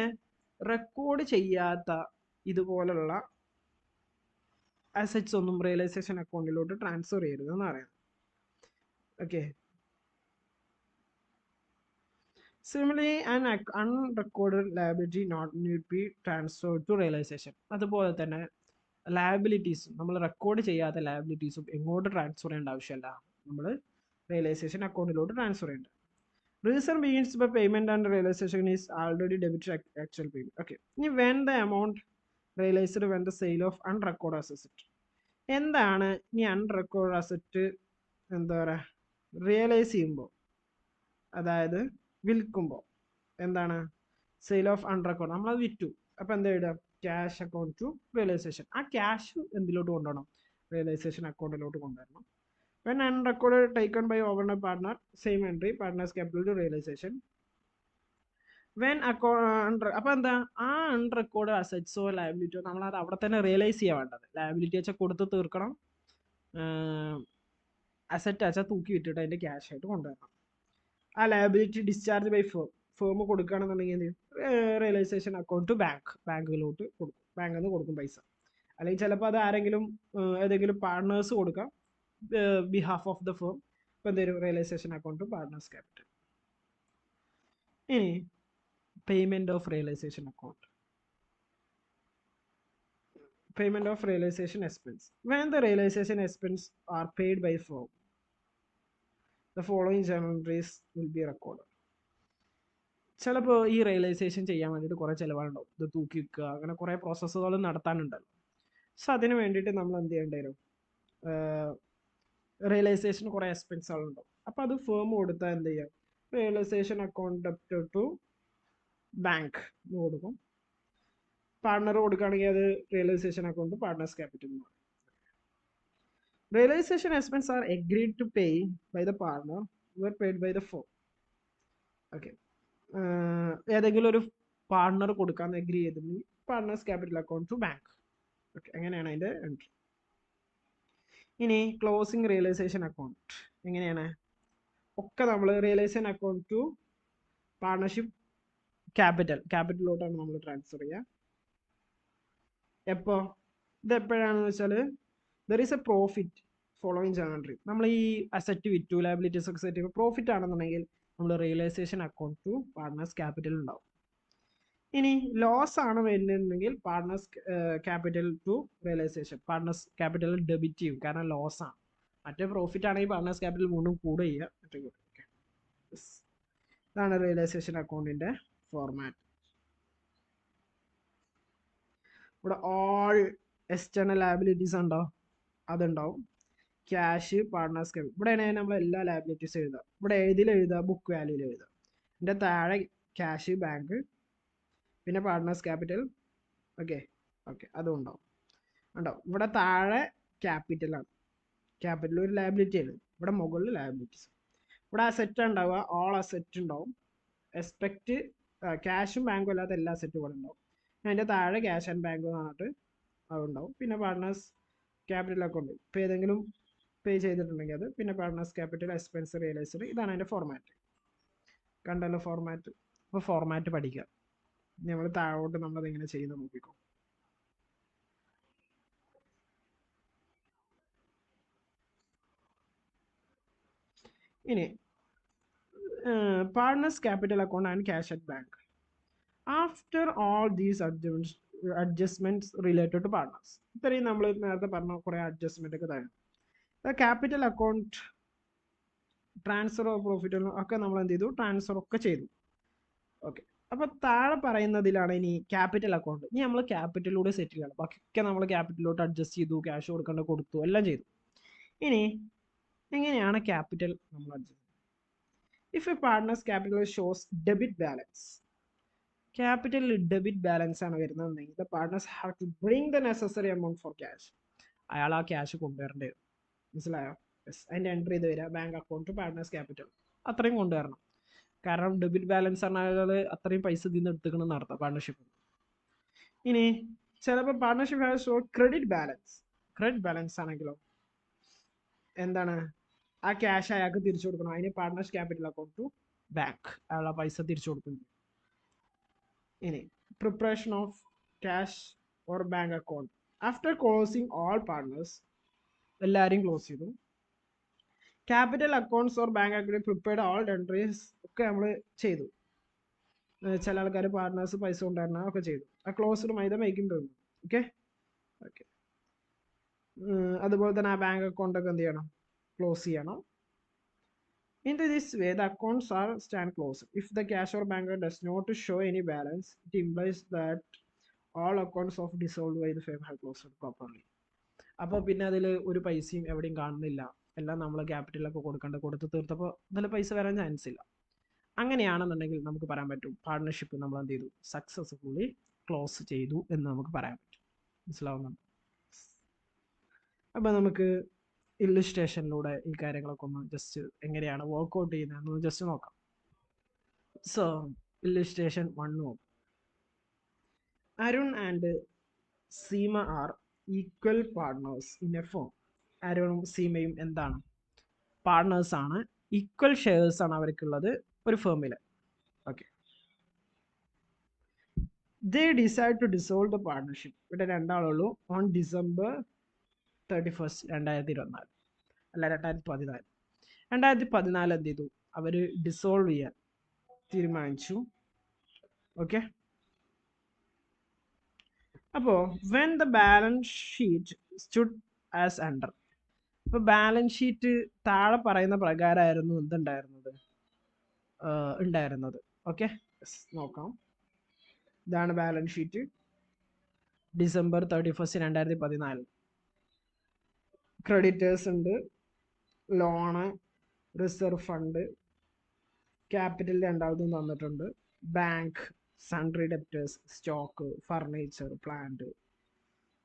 റെക്കോർഡ് ചെയ്യാത്ത ഇതുപോലുള്ള അസറ്റ്സ് ഒന്നും റിയലൈസേഷൻ അക്കൗണ്ടിലോട്ട് ട്രാൻസ്ഫർ ചെയ്യരുത് എന്ന് പറയാം. Okay, similarly an unrecorded liability not need be transferred to realization. അതുപോലെ തന്നെ ലയബിലിറ്റീസും നമ്മൾ റെക്കോർഡ് ചെയ്യാത്ത ലയബിലിറ്റീസും എങ്ങോട്ട് ട്രാൻസ്ഫർ ചെയ്യേണ്ട ആവശ്യമില്ല, നമ്മൾ റിയലൈസേഷൻ അക്കൗണ്ടിലോട്ട് ട്രാൻസ്ഫർ ചെയ്യേണ്ടത്. Reason begins by payment and realisation is already debit actual payment. Okay, ഇനി when the amount realised when the sale of unrecorded asset. എന്താണ് ഈ അൺറെക്കോർഡ് അസറ്റ് എന്താ പറയുക റിയലൈസ് ചെയ്യുമ്പോൾ, അതായത് വിൽക്കുമ്പോൾ എന്താണ് സെയിൽ ഓഫ് അൺറെക്കോർഡ്, നമ്മളത് വിറ്റു. അപ്പോൾ എന്താ ഇടുക, ക്യാഷ് അക്കൗണ്ട് ടു റിയലൈസേഷൻ. ആ ക്യാഷ് എന്തിലോട്ട് കൊണ്ടുവരണം, റിയലൈസേഷൻ അക്കൗണ്ടിലോട്ട് കൊണ്ടുവരണം. When unrecord taken by over partner, same entry, partners capital to realisation. When അപ്പോൾ എന്താ, ആ അൺറെക്കോർഡ് അസറ്റ്സോ ലയബിലിറ്റിയോ നമ്മളത് അവിടെ തന്നെ റിയലൈസ് ചെയ്യാൻ വേണ്ടത്. ലയബിലിറ്റി വെച്ചാൽ കൊടുത്ത് തീർക്കണം, അസറ്റ് വെച്ചാൽ തൂക്കി വിട്ടിട്ട് അതിൻ്റെ ക്യാഷ് ആയിട്ട് കൊണ്ടുവരണം. ആ ലയബിലിറ്റി ഡിസ്ചാർജ് ബൈ ഫേം കൊടുക്കുകയാണെന്നുണ്ടെങ്കിൽ റിയലൈസേഷൻ അക്കൗണ്ട് ടു ബാങ്കിലോട്ട് കൊടുക്കും, ബാങ്കിൽ നിന്ന് കൊടുക്കും പൈസ. അല്ലെങ്കിൽ ചിലപ്പോൾ അത് ആരെങ്കിലും ഏതെങ്കിലും പാർട്ട്നേഴ്സ് കൊടുക്കാം ബിഹാഫ് ഓഫ് ദ ഫേം. ഇപ്പോൾ എന്തെങ്കിലും realisation account to partners capital. ഇനി payment of realisation account. Payment of realization expense. When the realization expense are paid by firm, the following journal entries will be recorded. ചിലപ്പോൾ ഈ realisation ചെയ്യാൻ വേണ്ടിയിട്ട് കുറേ ചിലവുകളുണ്ടാവും, ഇത് തൂക്കി വിൽക്കുക, അങ്ങനെ കുറേ പ്രോസസ്സുകൾ നടത്താനുണ്ടല്ലോ. സോ അതിന് വേണ്ടിയിട്ട് നമ്മൾ എന്ത് ചെയ്യേണ്ടി വരും, റിയലൈസേഷൻ കുറേ എക്സ്പെൻസുകളുണ്ടാവും. അപ്പോൾ അത് ഫേം കൊടുത്താൽ എന്ത് ചെയ്യാം, realisation account debit to bank കൊടുക്കും. പാർട്ണർ കൊടുക്കുകയാണെങ്കിൽ അത് റിയലൈസേഷൻ അക്കൗണ്ട് പാർട്ട്നേഴ്സ് ക്യാപിറ്റൽ എന്ന് പറയും. Realisation expense are agreed to pay by the partner were paid by the firm. Okay, ഏതെങ്കിലും ഒരു പാർട്ണർ കൊടുക്കാമെന്ന് എഗ്രി ചെയ്തിട്ടുണ്ടെങ്കിൽ partners capital account to bank. Okay, അങ്ങനെയാണ് അതിൻ്റെ എൻട്രി. ഇനി ക്ലോസിംഗ് റിയലൈസേഷൻ അക്കൗണ്ട് എങ്ങനെയാണ്, ഒക്കെ നമ്മൾ റിയലൈസേഷൻ അക്കൗണ്ട് ടു പാർട്ണർഷിപ്പ് ക്യാപിറ്റലിലോട്ടാണ് നമ്മൾ ട്രാൻസ്ഫർ ചെയ്യുക. എപ്പോൾ, ഇത് എപ്പോഴാണെന്ന് വെച്ചാൽ there is A profit following journal entry. നമ്മൾ ഈ അസറ്റ് വിറ്റു, ലയബിലിറ്റീസ് ഒക്കെ സെറ്റ് ചെയ്യുമ്പോൾ പ്രോഫിറ്റ് ആണെന്നുണ്ടെങ്കിൽ നമ്മൾ realisation account to partners capital ഉണ്ടാവും. ഇനി ലോസ് ആണ് വരുന്നുണ്ടെങ്കിൽ partners capital to realisation, partners capital debit ചെയ്യും, കാരണം ലോസ് ആണ്. മറ്റേ പ്രോഫിറ്റ് ആണെങ്കിൽ പാർട്ട്നേഴ്സ് ക്യാപിറ്റൽ വീണ്ടും കൂടെ ചെയ്യുക. ഇതാണ് റിയലൈസേഷൻ അക്കൗണ്ടിൻ്റെ ഫോർമാറ്റ്. ഇവിടെ ഓൾ എക്സ്റ്റേണൽ ലയബിലിറ്റീസ് ഉണ്ടോ, അതുണ്ടാവും. ക്യാഷ്, പാർട്ട്നേഴ്സ് ക്യാപിറ്റൽ, ഇവിടെയാണ് നമ്മൾ എല്ലാ ലയബിലിറ്റീസ് എഴുതുക. ഇവിടെ എഴുതുക ബുക്ക് വാല്യൂയിൽ എഴുതുക. ഇതിൻ്റെ താഴെ ക്യാഷ്, ബാങ്ക്, പിന്നെ പാർട്ട്നേഴ്സ് ക്യാപിറ്റൽ. ഓക്കെ, അതും ഉണ്ടാവും. ഇവിടെ താഴെ ക്യാപിറ്റലാണ്, ക്യാപിറ്റൽ ഒരു ലയബിലിറ്റി ആണ്. ഇവിടെ മുകളിൽ ലയബിലിറ്റീസ്. ഇവിടെ അസറ്റ് ഉണ്ടാവുക, ഓൾ അസറ്റ് ഉണ്ടാവും. എക്സ്പെക്റ്റ് ക്യാഷും ബാങ്കും അല്ലാത്ത എല്ലാ അസറ്റും ഇവിടെ ഉണ്ടാവും. അതിൻ്റെ താഴെ ക്യാഷ് ആൻഡ് ബാങ്ക് എന്ന് പറഞ്ഞിട്ട് അതുണ്ടാവും. പിന്നെ പാർട്ട്നേഴ്സ് ക്യാപിറ്റൽ അക്കൗണ്ട് ഇപ്പോൾ ഏതെങ്കിലും പേ ചെയ്തിട്ടുണ്ടെങ്കിൽ അത്, പിന്നെ പാർട്ട്നേഴ്സ് ക്യാപിറ്റൽ എക്സ്പെൻസ് റിയലൈസ്ഡ്. ഇതാണ് അതിൻ്റെ ഫോർമാറ്റ്. കണ്ടല്ലോ ഫോർമാറ്റ്. അപ്പോൾ ഫോർമാറ്റ് പഠിക്കുക. നമ്മൾ താഴോട്ട് നമ്മളത് എങ്ങനെ ചെയ്യുന്നത് നോക്കിക്കോ. ഇനി partners capital account and cash at bank. After all these adjustments related to partners, ഇത്രയും നമ്മൾ നേരത്തെ പറഞ്ഞ കുറേ അഡ്ജസ്റ്റ്മെന്റ് ഒക്കെ തരാം. Capital account transfer of profit ഒക്കെ നമ്മൾ എന്ത് ചെയ്തു, ട്രാൻസ്ഫർ ഒക്കെ ചെയ്തു. ഓക്കെ, അപ്പോൾ താഴെ പറയുന്നതിലാണ് ഇനി ക്യാപിറ്റൽ അക്കൗണ്ട്. ഇനി നമ്മൾ ക്യാപിറ്റലിലൂടെ സെറ്റ് ചെയ്യണം. ബാക്കിയൊക്കെ നമ്മൾ ക്യാപിറ്റലിലോട്ട് അഡ്ജസ്റ്റ് ചെയ്തു, ക്യാഷ് കൊടുക്കേണ്ട കൊടുത്തു, എല്ലാം ചെയ്തു. ഇനി എങ്ങനെയാണ് ക്യാപിറ്റൽ നമ്മൾ adjust? If a partners capital shows debit balance, ക്യാപിറ്റലിൽ ഡെബിറ്റ് ബാലൻസ് ആണ് വരുന്നതെങ്കിൽ the partners have to bring the necessary amount for cash. അയാൾ ആ ക്യാഷ് കൊണ്ടുവരേണ്ടി വരും. മനസ്സിലായോ? യെസ്, അതിൻ്റെ എൻട്രി ചെയ്ത് വരിക ബാങ്ക് അക്കൗണ്ട് പാർട്ട്നേഴ്സ് ക്യാപിറ്റൽ, അത്രയും കൊണ്ടുവരണം. കാരണം ഡെബിറ്റ് ബാലൻസ് ആണ് അയാൾ അത്രയും പൈസ ഇതിൽ നിന്ന് എടുത്തുക്കണം നടത്താം പാർട്ട്ണർഷിപ്പ്. ഇനി ചിലപ്പോൾ partnership have show credit balance ആണെങ്കിലോ എന്താണ്, ആ ക്യാഷ് അയാൾക്ക് തിരിച്ചു കൊടുക്കണം. അതിന് partners capital account to bank, അയാൾ ആ പൈസ തിരിച്ചു കൊടുക്കുന്നു. ഇനി preparation of cash or bank account. After closing all partners, എല്ലാവരും ക്ലോസ് ചെയ്തു. Capital accounts or bank account prepared all entries ഒക്കെ നമ്മൾ ചെയ്തു. ചില ആൾക്കാർ പാർട്ട്നേഴ്സ് പൈസ കൊണ്ടുവരണം ഒക്കെ ചെയ്തു. ആ ക്ലോസ്ഡ് മൈദ മേക്കിംഗ് തോന്നുന്നു. ഓക്കെ, അതുപോലെ തന്നെ ആ ബാങ്ക് അക്കൗണ്ട് ഒക്കെ എന്ത് ചെയ്യണം, ക്ലോസ് ചെയ്യണം. In this way, the accounts are stand closed. If the cash or bank does not show any balance, it implies that all accounts of dissolved by the firm have closed properly. അപ്പോൾ പിന്നെ അതിൽ ഒരു പൈസയും എവിടെയും കാണുന്നില്ല, എല്ലാം നമ്മൾ ക്യാപിറ്റലൊക്കെ കൊടുത്ത് തീർത്തപ്പോൾ ഇതിൽ പൈസ വരാൻ ചാൻസ് ഇല്ല. അങ്ങനെയാണെന്നുണ്ടെങ്കിൽ നമുക്ക് പറയാൻ പറ്റും പാർട്ട്ണർഷിപ്പ് നമ്മൾ എന്ത് ചെയ്തു, സക്സസ്ഫുള്ളി ക്ലോസ് ചെയ്തു എന്ന് നമുക്ക് പറയാൻ പറ്റും. മനസ്സിലാവുന്നുണ്ട്? അപ്പോൾ നമുക്ക് ഇല്ലുസ്ട്രേഷനിലൂടെ ഈ കാര്യങ്ങളൊക്കെ ഒന്ന് ജസ്റ്റ് എങ്ങനെയാണ് വർക്ക്ഔട്ട് ചെയ്യുന്നതെന്ന് ജസ്റ്റ് നോക്കാം. സോ ഇല്ലുസ്ട്രേഷൻ 1 നോക്കാം. Arun and Seema are equal partners in a firm. അരുണും സീമയും എന്താണ്? പാർട്ട്നേഴ്സ് ആണ്, ഈക്വൽ ഷെയർസ് ആണ് അവർക്കുള്ളത് ഒരു ഫേമിൽ. Okay, they decide to dissolve the partnership. ഇവിടെ രണ്ടാളുള്ളൂ. ഓൺ ഡിസംബർ 31, 2024 അല്ല 2014. 2014 എന്ത് ചെയ്തു, അവർ ഡിസോൾവ് ചെയ്യാൻ തീരുമാനിച്ചു. ഓക്കെ, അപ്പോൾ when the balance sheet stood as under. ഇപ്പോൾ ബാലൻസ് ഷീറ്റ് താഴെ പറയുന്ന പ്രകാരമായിരുന്നു ഉണ്ടായിരുന്നത്. ഓക്കെ, നോക്കാം. ഇതാണ് ബാലൻസ് ഷീറ്റ് ഡിസംബർ 31, 2014. ക്രെഡിറ്റേഴ്സ് ഉണ്ട്, ലോണ്, റിസർവ് ഫണ്ട്, ക്യാപിറ്റൽ രണ്ടാമതും തന്നിട്ടുണ്ട്, bank, sundry debtors, stock, furniture, plant,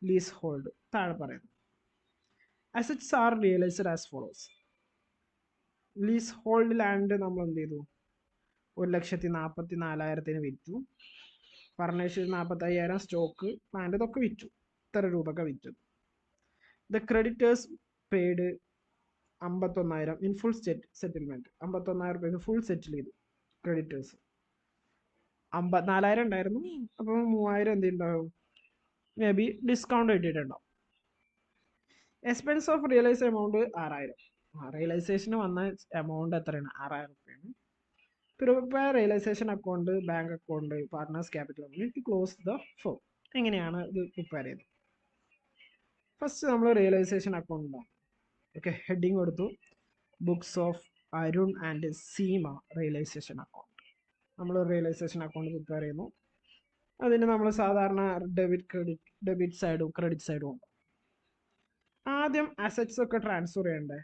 leasehold താഴെ പറയുന്നു. Assets are realised as follows. Leasehold land നമ്മൾ എന്ത് ചെയ്തു, 1,44,000 വിറ്റു. ഫർണിച്ചർ 45,000, സ്റ്റോക്ക്, പ്ലാന്റ് ഇതൊക്കെ വിറ്റു. ഇത്ര രൂപയൊക്കെ വിറ്റു. The creditors paid 51,000 in full settlement. 51,000 രൂപയ്ക്ക് ഫുൾ സെറ്റിൽ ചെയ്തു ക്രെഡിറ്റേഴ്സ്. 54,000 ഉണ്ടായിരുന്നു, അപ്പോൾ 3,000 എന്ത് ഉണ്ടാവും, മേ ബി ഡിസ്കൗണ്ട് കിട്ടിയിട്ടുണ്ടാവും. Expense of realise amount 6,000. റിയലൈസേഷന് വന്ന എമൗണ്ട് എത്രയാണ്? 6,000 രൂപയാണ്. Prepare realisation account, bank account, partners capital to close the firm. എങ്ങനെയാണ് ഇത് പ്രിപ്പയർ ചെയ്തത്? ഫസ്റ്റ് നമ്മൾ റിയലൈസേഷൻ അക്കൗണ്ട് ഉണ്ടാവും. ഓക്കെ, ഹെഡിങ് കൊടുത്തു, books of Arun and Seema realisation account. നമ്മൾ റിയലൈസേഷൻ അക്കൗണ്ട് പ്രിപ്പയർ ചെയ്യുന്നു. അതിന് നമ്മൾ സാധാരണ ഡെബിറ്റ് സൈഡും ക്രെഡിറ്റ് സൈഡും ഉണ്ട്. ആദ്യം അസറ്റ്സ് ഒക്കെ ട്രാൻസ്ഫർ ചെയ്യണ്ടേ?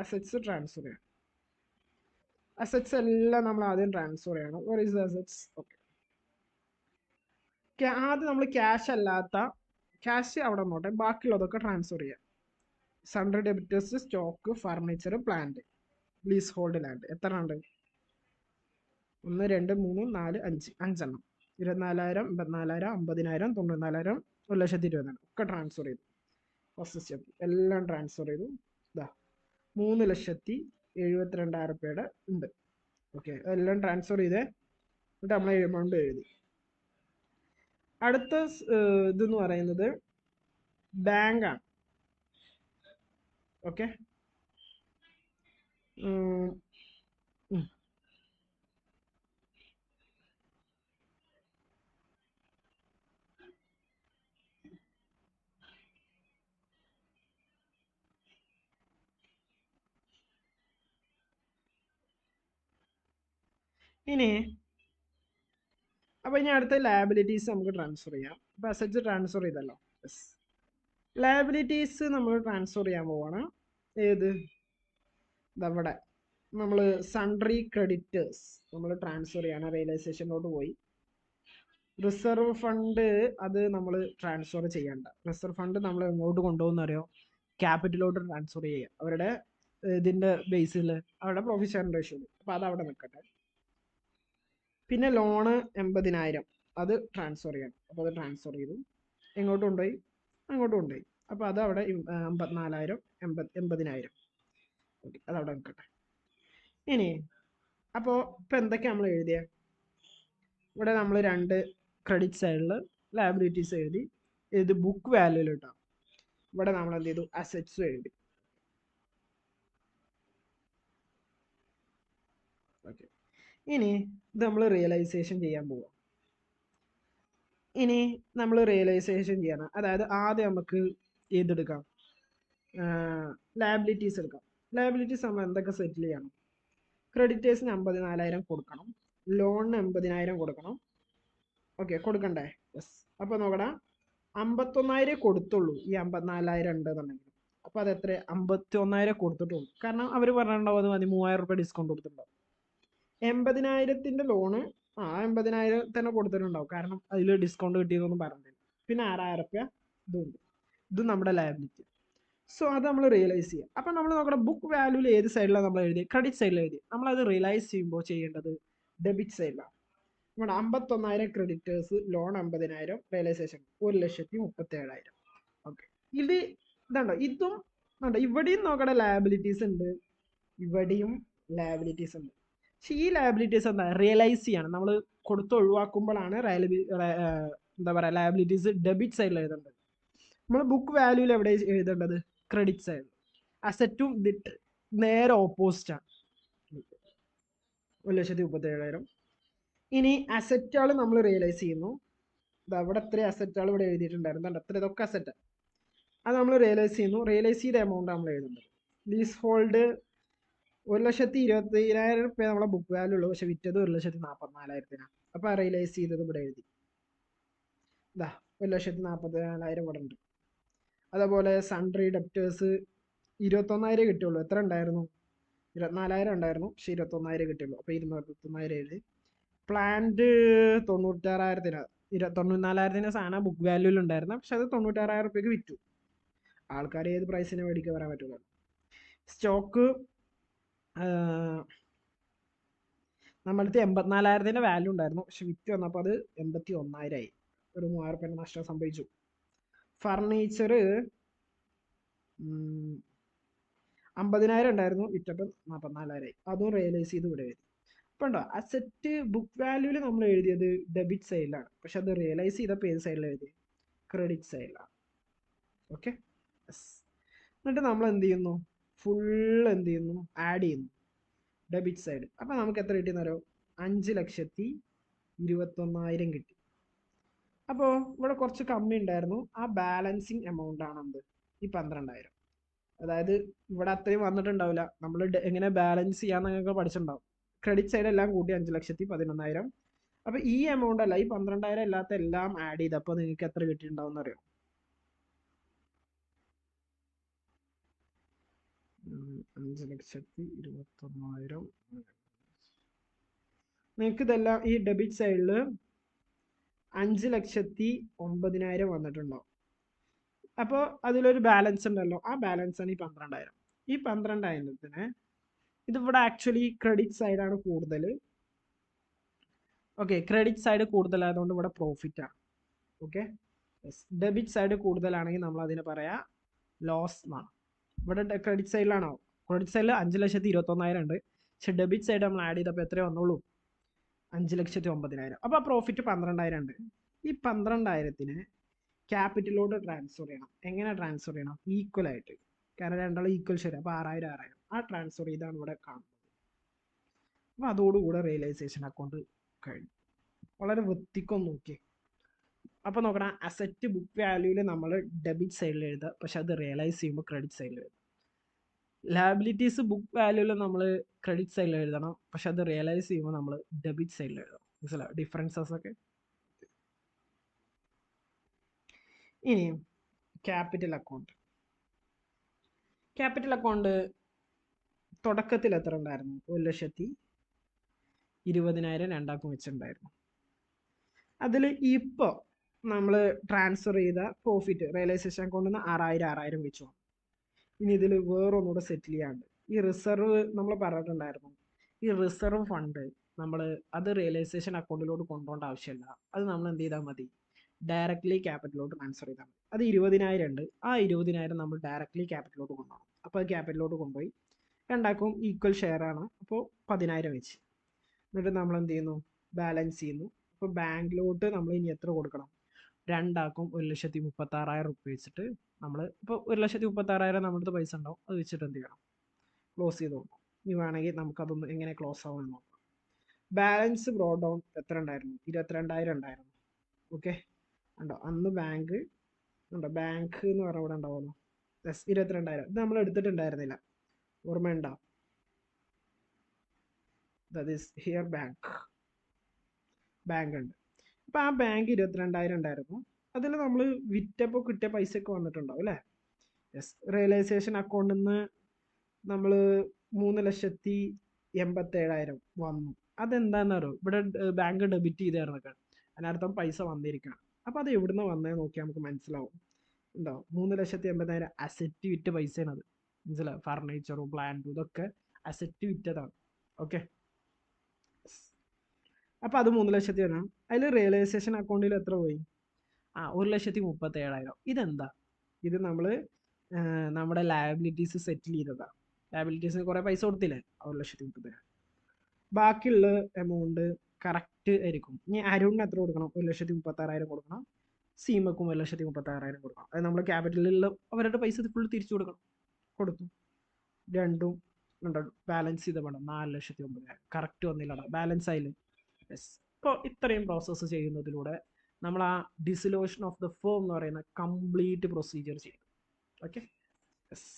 അസറ്റ്സ് ട്രാൻസ്ഫർ ചെയ്യണം. അസറ്റ്സ് എല്ലാം നമ്മൾ ആദ്യം ട്രാൻസ്ഫർ ചെയ്യണം. Where is the assets? Okay, ആദ്യം നമ്മൾ ക്യാഷ് അല്ലാത്ത ക്യാഷ് അവിടെ നോട്ടെ, ബാക്കിയുള്ളതൊക്കെ ട്രാൻസ്ഫർ ചെയ്യാം. Sundry debtors, stock, furniture, plant, leasehold land. എത്ര ഉണ്ട്? 1, 2, 3, 4, 5 അഞ്ചെണ്ണം. 24,000, 54,000, 50,000, 94,000, 1,20,000 ഒക്കെ ട്രാൻസ്ഫർ ചെയ്തു. ഫസ്റ്റ് സ്റ്റെപ്പ് എല്ലാം ട്രാൻസ്ഫർ ചെയ്തു. ഇതാ 3,72,000 രൂപയുടെ ഉണ്ട്. ഓക്കെ, എല്ലാം ട്രാൻസ്ഫർ ചെയ്തേ. എന്നിട്ട് നമ്മൾ എമൗണ്ട് എഴുതി. അടുത്ത ഇതെന്ന് പറയുന്നത് ബാങ്കാണ്. ഓക്കെ, ഇനി അപ്പോൾ ഇനി അടുത്ത ലയബിലിറ്റീസ് നമുക്ക് ട്രാൻസ്ഫർ ചെയ്യാം. അപ്പോൾ അസറ്റ്സ് ട്രാൻസ്ഫർ ചെയ്തല്ലോ. യെസ്, ലയബിലിറ്റീസ് നമ്മൾ ട്രാൻസ്ഫർ ചെയ്യാൻ പോവാണ്. ഏത്? ഇതവിടെ നമ്മൾ സൺട്രി ക്രെഡിറ്റേഴ്സ് നമ്മൾ ട്രാൻസ്ഫർ ചെയ്യാണ്. റിയലൈസേഷനിലോട്ട് പോയി. റിസർവ് ഫണ്ട് അത് നമ്മൾ ട്രാൻസ്ഫർ ചെയ്യണ്ട. റിസർവ് ഫണ്ട് നമ്മൾ എങ്ങോട്ട് കൊണ്ടുപോകുന്നറിയോ? ക്യാപിറ്റലോട്ട് ട്രാൻസ്ഫർ ചെയ്യുക. അവരുടെ ഇതിൻ്റെ ബേസിൽ അവരുടെ പ്രോഫിറ്റ് ഷെയർ റേഷ്യോ. അപ്പോൾ അത് അവിടെ നിൽക്കട്ടെ. പിന്നെ ലോണ് 80,000 അത് ട്രാൻസ്ഫർ ചെയ്യണം. അപ്പോൾ അത് ട്രാൻസ്ഫർ ചെയ്തു. എങ്ങോട്ട് കൊണ്ടുപോയി? അങ്ങോട്ട് കൊണ്ടുപോയി. അപ്പോൾ അത് അവിടെ 54,000, 80,000. ഓക്കെ, അതവിടെ നിൽക്കട്ടെ. ഇനി അപ്പോൾ ഇപ്പം എന്തൊക്കെയാണ് നമ്മൾ എഴുതിയത്? ഇവിടെ നമ്മൾ 2 ക്രെഡിറ്റ് സൈഡിൽ ലയബിലിറ്റീസ് എഴുതി. ഇത് ബുക്ക് വാല്യൂയിലിട്ടാണ്. ഇവിടെ നമ്മൾ എന്ത് ചെയ്തു? അസറ്റ്സും എഴുതി. ഓക്കെ, ഇനി ഇത് നമ്മൾ റിയലൈസേഷൻ ചെയ്യാൻ പോവാം. ഇനി നമ്മൾ റിയലൈസേഷൻ ചെയ്യണം. അതായത് ആദ്യം നമുക്ക് ഏതെടുക്കാം? ലയബിലിറ്റീസ് എടുക്കാം. ലയബിലിറ്റീസ് നമ്മൾ എന്തൊക്കെ സെറ്റിൽ ചെയ്യണം? ക്രെഡിറ്റേഴ്സിന് 54,000 കൊടുക്കണം, ലോണിന് 80,000 കൊടുക്കണം. ഓക്കെ, കൊടുക്കണ്ടേ? യെസ്. അപ്പോൾ നോക്കടാ 51,000 കൊടുത്തുള്ളൂ ഈ 54,000 ഉണ്ടെന്നുണ്ടെങ്കിൽ. അപ്പോൾ അത് എത്ര 51,000 കൊടുത്തിട്ടുള്ളൂ. കാരണം അവർ പറഞ്ഞിട്ടുണ്ടാവും അത് മതി 3,000 രൂപ ഡിസ്കൗണ്ട് കൊടുത്തിട്ടുണ്ടാവും. 80,000 ലോണ് 80,000 തന്നെ കൊടുത്തിട്ടുണ്ടാവും. കാരണം അതിൽ ഡിസ്കൗണ്ട് കിട്ടിയതൊന്നും പറഞ്ഞില്ല. പിന്നെ 6,000 രൂപ ഇതുണ്ട്. ഇതും നമ്മുടെ ലയബിലിറ്റി. സോ അത് നമ്മൾ റിയലൈസ് ചെയ്യുക. അപ്പം നമ്മൾ നോക്കണം ബുക്ക് വാല്യൂവിൽ ഏത് സൈഡിലാണ് നമ്മൾ എഴുതി, ക്രെഡിറ്റ് സൈഡിൽ എഴുതി. നമ്മളത് റിയലൈസ് ചെയ്യുമ്പോൾ ചെയ്യേണ്ടത് ഡെബിറ്റ് സൈഡിലാണ്. ഇവിടെ 51,000 ക്രെഡിറ്റേഴ്സ്, ലോൺ 50,000, റിയലൈസേഷൻ 1,37,000. ഓക്കെ, ഇതുണ്ടോ, ഇതും ഇവിടെയും നോക്കണ ലയബിലിറ്റീസ് ഉണ്ട്, ഇവിടെയും ലയബിലിറ്റീസ് ഉണ്ട്. പക്ഷെ ഈ ലയബിലിറ്റീസ് എന്താ റിയലൈസ് ചെയ്യണം. നമ്മൾ കൊടുത്ത് ഒഴിവാക്കുമ്പോഴാണ് എന്താ പറയുക ലയബിലിറ്റീസ് ഡെബിറ്റ് സൈഡിൽ എഴുതേണ്ടത്. നമ്മൾ ബുക്ക് വാല്യൂവിൽ എവിടെ എഴുതേണ്ടത്, ക്രെഡിറ്റ് സൈഡിൽ. അസറ്റും നേരെ ഓപ്പോസിറ്റാണ്, 1,37,000. ഇനി അസറ്റുകൾ നമ്മൾ റിയലൈസ് ചെയ്യുന്നു. അവിടെ എത്ര അസറ്റുകൾ ഇവിടെ എഴുതിയിട്ടുണ്ടായിരുന്നു, എത്ര ഇതൊക്കെ അസറ്റ്, അത് നമ്മൾ റിയലൈസ് ചെയ്യുന്നു. റിയലൈസ് ചെയ്ത എമൗണ്ട് നമ്മൾ എഴുതുന്നത്. ലീസ് ഹോൾഡ് 1,20,000 രൂപ നമ്മളെ ബുക്ക് വാല്യൂ ഉള്ളൂ, പക്ഷെ വിറ്റത് 1,44,000. അപ്പോൾ റിയലൈസ് ചെയ്തത് ഇവിടെ എഴുതി. 1,44,000 ഇവിടെ ഉണ്ട്. അതേപോലെ സൺട്രി ഡെപ്റ്റേഴ്സ് 21,000 കിട്ടിയുള്ളൂ. എത്ര ഉണ്ടായിരുന്നു, 24,000 ഉണ്ടായിരുന്നു, പക്ഷെ 21,000 കിട്ടിയുള്ളൂ. അപ്പോൾ 221,000 എഴുതി. പ്ലാന്റ് 96,000, 94,000 സാധനം ബുക്ക് വാല്യൂവിൽ ഉണ്ടായിരുന്നു, പക്ഷെ അത് 96,000 രൂപയ്ക്ക് വിറ്റു. ആൾക്കാർ ഏത് പ്രൈസിന് മേടിക്കാൻ പറയാൻ പറ്റില്ല. സ്റ്റോക്ക് നമ്മളടുത്ത് 84,000 വാല്യൂ ഉണ്ടായിരുന്നു, പക്ഷെ വിറ്റ് വന്നപ്പോൾ അത് 81,000 ആയി. ഒരു 3,000 രൂപ നഷ്ടം സംഭവിച്ചു. ഫർണിച്ചർ 50,000 ഉണ്ടായിരുന്നു, വിറ്റപ്പം 44,000 ആയി. അതും റിയലൈസ് ചെയ്ത് ഇവിടെ എഴുതി. അപ്പോൾ ഉണ്ടോ അസറ്റ് ബുക്ക് വാല്യൂവിൽ നമ്മൾ എഴുതിയത് ഡെബിറ്റ് സൈഡിലാണ്, പക്ഷെ അത് റിയലൈസ് ചെയ്തപ്പോൾ ഏത് സൈഡിൽ എഴുതി, ക്രെഡിറ്റ് സൈഡിലാണ്. ഓക്കെ, എന്നിട്ട് നമ്മൾ എന്ത് ചെയ്യുന്നു, ഫുൾ എന്ത് ചെയ്യുന്നു, ആഡ് ചെയ്യുന്നു ഡെബിറ്റ് സൈഡ്. അപ്പം നമുക്ക് എത്ര കിട്ടിയെന്നറിയോ, 5,21,000 കിട്ടി. അപ്പോൾ ഇവിടെ കുറച്ച് കമ്മി ഉണ്ടായിരുന്നു. ആ ബാലൻസിങ് എമൗണ്ട് ആണ് എന്ത്, ഈ 12,000. അതായത് ഇവിടെ അത്രയും വന്നിട്ടുണ്ടാവില്ല. നമ്മൾ എങ്ങനെ ബാലൻസ് ചെയ്യാന്ന് നിങ്ങൾക്ക് പഠിച്ചിട്ടുണ്ടാവും. ക്രെഡിറ്റ് സൈഡ് എല്ലാം കൂട്ടി 5,11,000. അപ്പോൾ ഈ എമൗണ്ട് അല്ല, ഈ 12,000 അല്ലാത്ത എല്ലാം ആഡ് ചെയ്തപ്പോൾ നിങ്ങൾക്ക് എത്ര കിട്ടിയിട്ടുണ്ടാവും എന്നറിയോ, 5,21,000. നിങ്ങൾക്ക് ഇതെല്ലാം ഈ ഡെബിറ്റ് സൈഡിൽ 5,09,000 വന്നിട്ടുണ്ടാവും. അപ്പോൾ അതിലൊരു ബാലൻസ് ഉണ്ടല്ലോ, ആ ബാലൻസ് ആണ് ഈ 12,000. ഈ 12,000 ഇതിവിടെ ആക്ച്വലി ക്രെഡിറ്റ് സൈഡാണ് കൂടുതൽ. ഓക്കെ, ക്രെഡിറ്റ് സൈഡ് കൂടുതലായതുകൊണ്ട് ഇവിടെ പ്രോഫിറ്റ് ആണ്. ഓക്കെ, ഡെബിറ്റ് സൈഡ് കൂടുതലാണെങ്കിൽ നമ്മൾ അതിനെ പറയാ ലോസ് എന്നാണ്. ഇവിടെ ക്രെഡിറ്റ് സൈഡിലാണോ, ക്രെഡിറ്റ് സൈഡിൽ 5,21,000 ഉണ്ട്, പക്ഷെ ഡെബിറ്റ് സൈഡ് നമ്മൾ ആഡ് ചെയ്തപ്പോൾ എത്രയേ വന്നുള്ളൂ, 5,09,000. അപ്പോൾ ആ പ്രോഫിറ്റ് 12,000 ഉണ്ട്. ഈ 12,000 ക്യാപിറ്റലോട്ട് ട്രാൻസ്ഫർ ചെയ്യണം. എങ്ങനെ ട്രാൻസ്ഫർ ചെയ്യണം, ഈക്വൽ ആയിട്ട്, കാരണം രണ്ടാളും ഈക്വൽ ഷെയർ. അപ്പോൾ 6,000 ആ ട്രാൻസ്ഫർ ചെയ്താണ് ഇവിടെ കാണുന്നത്. അപ്പോൾ അതോടുകൂടെ റിയലൈസേഷൻ അക്കൗണ്ട് കഴിഞ്ഞു. വളരെ വൃത്തിക്കൊന്ന് നോക്കി. അപ്പോൾ നോക്കണം, അസറ്റ് ബുക്ക് വാല്യൂവിൽ നമ്മൾ ഡെബിറ്റ് സൈഡിൽ എഴുതുക, പക്ഷെ അത് റിയലൈസ് ചെയ്യുമ്പോൾ ക്രെഡിറ്റ് സൈഡിൽ എഴുതും. ലാബിലിറ്റീസ് ബുക്ക് വാല്യൂവിൽ നമ്മൾ ക്രെഡിറ്റ് സൈഡിൽ എഴുതണം, പക്ഷെ അത് റിയലൈസ് ചെയ്യുമ്പോൾ നമ്മൾ ഡെബിറ്റ് സൈഡിൽ എഴുതണം. മനസ്സിലാവും ഡിഫറൻസസ് ഒക്കെ. ഇനി ക്യാപിറ്റൽ അക്കൗണ്ട്. ക്യാപിറ്റൽ അക്കൗണ്ട് തുടക്കത്തിൽ എത്ര ഉണ്ടായിരുന്നു, 1,20,000 രണ്ടാക്കും വെച്ചിട്ടുണ്ടായിരുന്നു. അതിൽ ഇപ്പോൾ നമ്മൾ ട്രാൻസ്ഫർ ചെയ്ത പ്രോഫിറ്റ് റിയലൈസേഷൻ അക്കൗണ്ടിൽ നിന്ന് 6,000 വെച്ചു. ഇനി ഇതിൽ വേറൊന്നുകൂടെ സെറ്റിൽ ചെയ്യാണ്ട്, ഈ റിസർവ് നമ്മൾ പറഞ്ഞിട്ടുണ്ടായിരുന്നു. ഈ റിസർവ് ഫണ്ട് നമ്മൾ അത് റിയലൈസേഷൻ അക്കൗണ്ടിലോട്ട് കൊണ്ടുപോകേണ്ട ആവശ്യമില്ല. അത് നമ്മൾ എന്ത് ചെയ്താൽ മതി, ഡയറക്റ്റ്ലി ക്യാപിറ്റലോട്ട് ട്രാൻസ്ഫർ ചെയ്താൽ മതി. അത് 20,000 ഉണ്ട്, ആ 20,000 നമ്മൾ ഡയറക്റ്റ്ലി ക്യാപിറ്റലോട്ട് കൊണ്ടുപോകണം. അപ്പോൾ അത് ക്യാപിറ്റലോട്ട് കൊണ്ടുപോയി രണ്ടാക്കും ഈക്വൽ ഷെയർ ആണ്, അപ്പോൾ 10,000 വെച്ച്. എന്നിട്ട് നമ്മൾ എന്ത് ചെയ്യുന്നു, ബാലൻസ് ചെയ്യുന്നു. അപ്പോൾ ബാങ്കിലോട്ട് നമ്മൾ ഇനി എത്ര കൊടുക്കണം, രണ്ടാക്കും 1,36,000 റുപ്യ വെച്ചിട്ട് നമ്മൾ ഇപ്പോൾ 1,36,000 നമ്മുടെ അടുത്ത് പൈസ ഉണ്ടാവും, അത് വെച്ചിട്ട് എന്ത് ചെയ്യണം, ക്ലോസ് ചെയ്ത് കൊടുക്കും. ഇനി വേണമെങ്കിൽ നമുക്കതൊന്ന് എങ്ങനെ ക്ലോസ് ആവുമെന്ന് നോക്കാം. ബാലൻസ് ബ്രോഡ് ഡൗൺ എത്ര ഉണ്ടായിരുന്നു, 22,000 ഉണ്ടായിരുന്നു. ഓക്കെ, ഉണ്ടോ അന്ന് ബാങ്ക് ഉണ്ടോ, ബാങ്ക് എന്ന് പറഞ്ഞാൽ ഇവിടെ ഉണ്ടാവുമല്ലോ, 22,000. ഇത് നമ്മൾ എടുത്തിട്ടുണ്ടായിരുന്നില്ല, ഓർമ്മയുണ്ടോ, ദാറ്റ് ഈസ് ഹിയർ ബാങ്ക് ഉണ്ട്. അപ്പോൾ ആ ബാങ്ക് 22,000 ഉണ്ടായിരുന്നു, അതിൽ നമ്മൾ വിറ്റപ്പോൾ കിട്ടിയ പൈസയൊക്കെ വന്നിട്ടുണ്ടാവും അല്ലേ? യെസ്. റിയലൈസേഷൻ അക്കൗണ്ടിൽ നിന്ന് നമ്മൾ 3,87,000 വന്നു. അതെന്താണെന്നറിയോ? ഇവിടെ ബാങ്ക് ഡെബിറ്റ് ചെയ്തായിരുന്നൊക്കെ അതിനർത്ഥം പൈസ വന്നിരിക്കണം. അപ്പോൾ അത് എവിടുന്ന് വന്നേ നോക്കിയാൽ നമുക്ക് മനസ്സിലാവും. ഉണ്ടോ? 3,80,000 അസറ്റ് വിറ്റ പൈസയാണ് അത്. മനസ്സിലാവും? ഫർണിച്ചറും പ്ലാന്റും ഇതൊക്കെ അസറ്റ് വിറ്റതാണ്. ഓക്കെ. അപ്പോൾ അത് 3,00,000 അതിൽ റിയലൈസേഷൻ അക്കൗണ്ടിൽ എത്ര പോയി? 1,37,000. ഇതെന്താ? ഇത് നമ്മൾ നമ്മുടെ ലയബിലിറ്റീസ് സെറ്റിൽ ചെയ്തതാണ്. ലയബിലിറ്റീസിന് കുറേ പൈസ കൊടുത്തില്ലേ? 1,30,000. ബാക്കിയുള്ള എമൗണ്ട് കറക്റ്റ് ആയിരിക്കും. ഇനി അരുണിന് എത്ര കൊടുക്കണം? 1,36,000 കൊടുക്കണം. സീമക്കും 1,36,000 കൊടുക്കണം. അത് നമ്മൾ ക്യാപിറ്റലിലുള്ള അവരുടെ പൈസ ഫുൾ തിരിച്ചു കൊടുക്കണം. കൊടുത്തു. രണ്ടും ബാലൻസ് ചെയ്ത വേണം. 4,09,000 കറക്റ്റ് വന്നില്ലടാ, ബാലൻസ് ആയില്ല. യെസ്. ഇപ്പോൾ ഇത്രയും പ്രോസസ്സ് ചെയ്യുന്നതിലൂടെ നമ്മൾ ആ ഡിസൊല്യൂഷൻ ഓഫ് ദ ഫേം എന്ന് പറയുന്ന കംപ്ലീറ്റ് പ്രൊസീജിയർ ചെയ്യും. ഓക്കെ. യെസ്.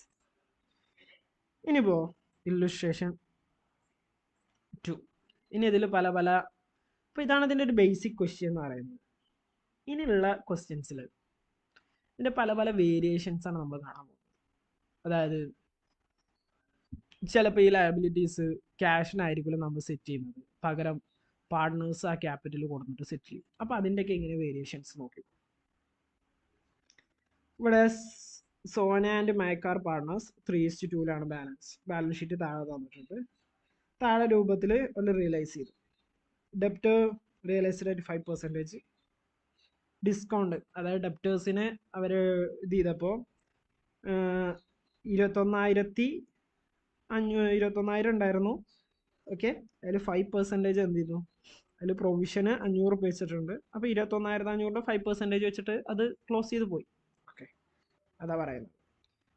ഇനിയിപ്പോൾ ഇല്ലുസ്ട്രേഷൻ 2. ഇനി ഇതിൽ പല ഇപ്പോൾ ഇതാണ് ഇതിൻ്റെ ഒരു ബേസിക് ക്വസ്റ്റ്യൻ എന്ന് പറയുന്നത്. ഇനിയുള്ള ക്വസ്റ്റ്യൻസിൽ ഇതിൻ്റെ പല വേരിയേഷൻസ് ആണ് നമ്മൾ കാണാൻ പോകുന്നത്. അതായത് ചിലപ്പോൾ ഈ ലയബിലിറ്റീസ് ക്യാഷിനായിരിക്കില്ല നമ്മൾ സെറ്റ് ചെയ്യുന്നത്, പകരം പാർട്ട്നേഴ്സ് ആ ക്യാപിറ്റൽ കൊടുത്തിട്ട് സെറ്റ് ചെയ്യും. അപ്പോൾ അതിൻ്റെയൊക്കെ ഇങ്ങനെ വേരിയേഷൻസ് നോക്കി. ഇവിടെ സോന ആൻഡ് മൈക്കാർ പാർട്ട്നേഴ്സ് 3:2 ബാലൻസ് ഷീറ്റ് താഴെ തന്നിട്ടുണ്ട്. താഴെ രൂപത്തിൽ ഒന്ന് റിയലൈസ് ചെയ്തു. ഡെപ്റ്റ് റിയലൈസ്ഡ് ആയിട്ട് 5%. ഡിസ്കൗണ്ട്, അതായത് ഡെപ്റ്റേഴ്സിന് അവർ ഇത് ചെയ്തപ്പോൾ 21,000 ഉണ്ടായിരുന്നു. ഓക്കെ. അതിൽ 5% എന്ത് ചെയ്തു? അതിൽ പ്രൊവിഷന് 500 വെച്ചിട്ടുണ്ട്. അപ്പോൾ 21,500 5% വെച്ചിട്ട് അത് ക്ലോസ് ചെയ്ത് പോയി. ഓക്കെ. അതാ പറയുന്നത്.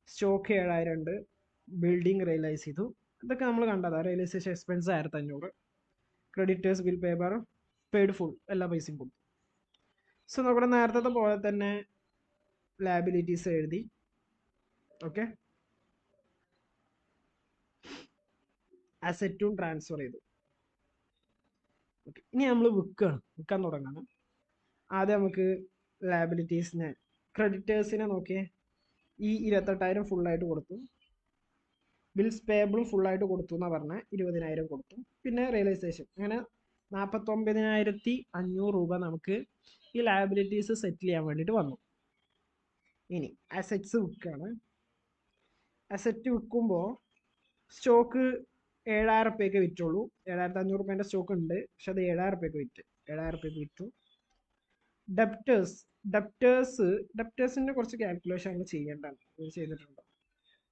സ്റ്റോക്ക് 7,000 ഉണ്ട്. ബിൽഡിംഗ് റിയലൈസ് ചെയ്തു. ഇതൊക്കെ നമ്മൾ കണ്ടതാണ്. Realisation expense 1,500. Creditors bill paper paid full, എല്ലാ പൈസയും കൊടുത്തു. സോ നമ്മുടെ നേരത്തെ പോലെ തന്നെ ലയബിലിറ്റീസ് എഴുതി. ഓക്കെ. അസറ്റും ട്രാൻസ്ഫർ ചെയ്തു. ഓക്കെ. ഇനി നമ്മൾ വിൽക്കാൻ തുടങ്ങണം. ആദ്യം നമുക്ക് ലയബിലിറ്റീസിനെ, ക്രെഡിറ്റേഴ്സിനെ നോക്കിയേ. ഈ 28,000 ഫുള്ളായിട്ട് കൊടുത്തു. ബിൽസ് പേബിളും ഫുള്ളായിട്ട് കൊടുത്തു എന്നാണ് പറഞ്ഞത്. 20,000 കൊടുത്തു. പിന്നെ റിയലൈസേഷൻ, അങ്ങനെ 49,500 രൂപ നമുക്ക് ഈ ലയബിലിറ്റീസ് സെറ്റിൽ ചെയ്യാൻ വേണ്ടിയിട്ട് വന്നു. ഇനി അസറ്റ്സ് വിൽക്കുകയാണ്. അസറ്റ് വിൽക്കുമ്പോൾ സ്റ്റോക്ക് 7,000 രൂപയ്ക്ക് വിറ്റുള്ളൂ. 7,500 രൂപേൻ്റെ സ്റ്റോക്ക് ഉണ്ട്, പക്ഷെ അത് 7,000 രൂപയ്ക്ക് വിറ്റ്. 7,000 രൂപയ്ക്ക് വിറ്റു. ഡെപ്റ്റേഴ്സിൻ്റെ കുറച്ച് കാൽക്കുലേഷൻ അങ്ങനെ ചെയ്യേണ്ടതാണ്. ഇത് ചെയ്തിട്ടുണ്ടോ?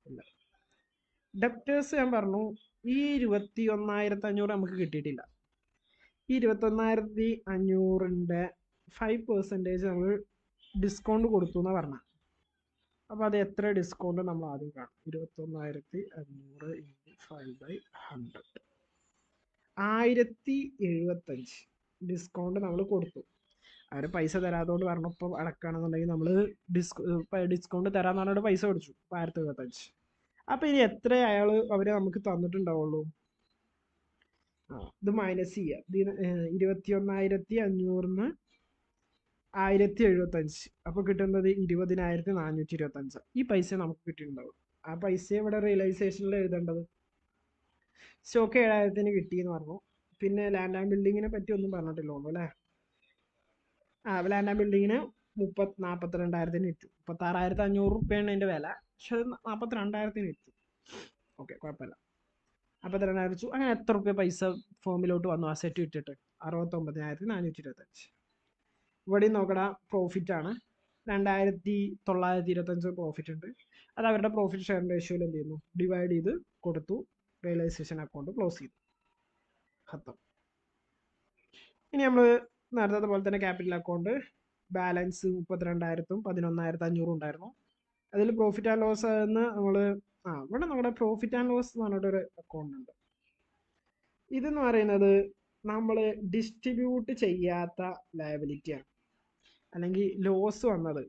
ഇല്ല. ഡെപ്റ്റേഴ്സ് ഞാൻ പറഞ്ഞു, ഈ 21,500 നമുക്ക് കിട്ടിയിട്ടില്ല. ഈ 21,500ൻ്റെ 5% നമ്മൾ ഡിസ്കൗണ്ട് കൊടുത്തു എന്നാണ് പറഞ്ഞത്. അപ്പോൾ അത് എത്ര ഡിസ്കൗണ്ട് നമ്മൾ ആദ്യം കാണും? 21,500 × 5/100 1,075 ഡിസ്കൗണ്ട് നമ്മൾ കൊടുത്തു. അവർ പൈസ തരാത്തതുകൊണ്ട് പറഞ്ഞു ഇപ്പോൾ അടക്കുകയാണെന്നുണ്ടെങ്കിൽ നമ്മൾ ഡിസ്കൗണ്ട് തരാമെന്ന് പറഞ്ഞിട്ട് പൈസ മേടിച്ചു. 1,075. അപ്പോൾ ഇനി എത്ര അവർ നമുക്ക് തന്നിട്ടുണ്ടാവുള്ളൂ? ഇത് മൈനസ് ചെയ്യുക. 21,500 1,075. അപ്പോൾ കിട്ടുന്നത് 20,425. ഈ പൈസ നമുക്ക് കിട്ടിയിട്ടുണ്ടാവും. ആ പൈസ ഇവിടെ റിയലൈസേഷനിൽ എഴുതേണ്ടത്. സ്റ്റോക്ക് 7,000 കിട്ടിയെന്ന് പറഞ്ഞു. പിന്നെ ലാൻഡ് ആൻഡ് ബിൽഡിങ്ങിനെ പറ്റി ഒന്നും പറഞ്ഞിട്ടില്ലോ അല്ലേ? ലാൻഡ് ആൻഡ് ബിൽഡിങ്ങിന് 42,000 വിറ്റു. 36,500 രൂപയാണ് അതിൻ്റെ വില, പക്ഷെ 42,000 വിറ്റു. ഓക്കെ, കുഴപ്പമില്ല. 42,000 വിറ്റു. അങ്ങനെ എത്ര രൂപ പൈസ ഫോമിലോട്ട് വന്നു അസറ്റ് വിറ്റിട്ട്? 69,425. ഇവിടെ നോക്കടാ, പ്രോഫിറ്റാണ്. 2,925 പ്രോഫിറ്റ് ഉണ്ട്. അത് അവരുടെ പ്രോഫിറ്റ് ഷെയർ റേഷ്യോയിൽ എന്ത് ചെയ്യുന്നു? ഡിവൈഡ് ചെയ്ത് കൊടുത്തു. റിയലൈസേഷൻ അക്കൗണ്ട് ക്ലോസ് ചെയ്തു. ഖത്തം. ഇനി നമ്മൾ നേരത്തെ പോലെ തന്നെ ക്യാപിറ്റൽ അക്കൗണ്ട് ബാലൻസ് 32,000 11,500 ഉണ്ടായിരുന്നു. അതിൽ പ്രോഫിറ്റ് ആൻഡ് ലോസ് എന്ന് നമ്മൾ ഇവിടെ നമ്മുടെ പ്രോഫിറ്റ് ആൻഡ് ലോസ് എന്ന് പറഞ്ഞിട്ടൊരു അക്കൗണ്ട് ഉണ്ട്. ഇതെന്ന് പറയുന്നത് നമ്മൾ ഡിസ്ട്രിബ്യൂട്ട് ചെയ്യാത്ത ലയബിലിറ്റിയാണ്, അല്ലെങ്കിൽ ലോസ് വന്നത്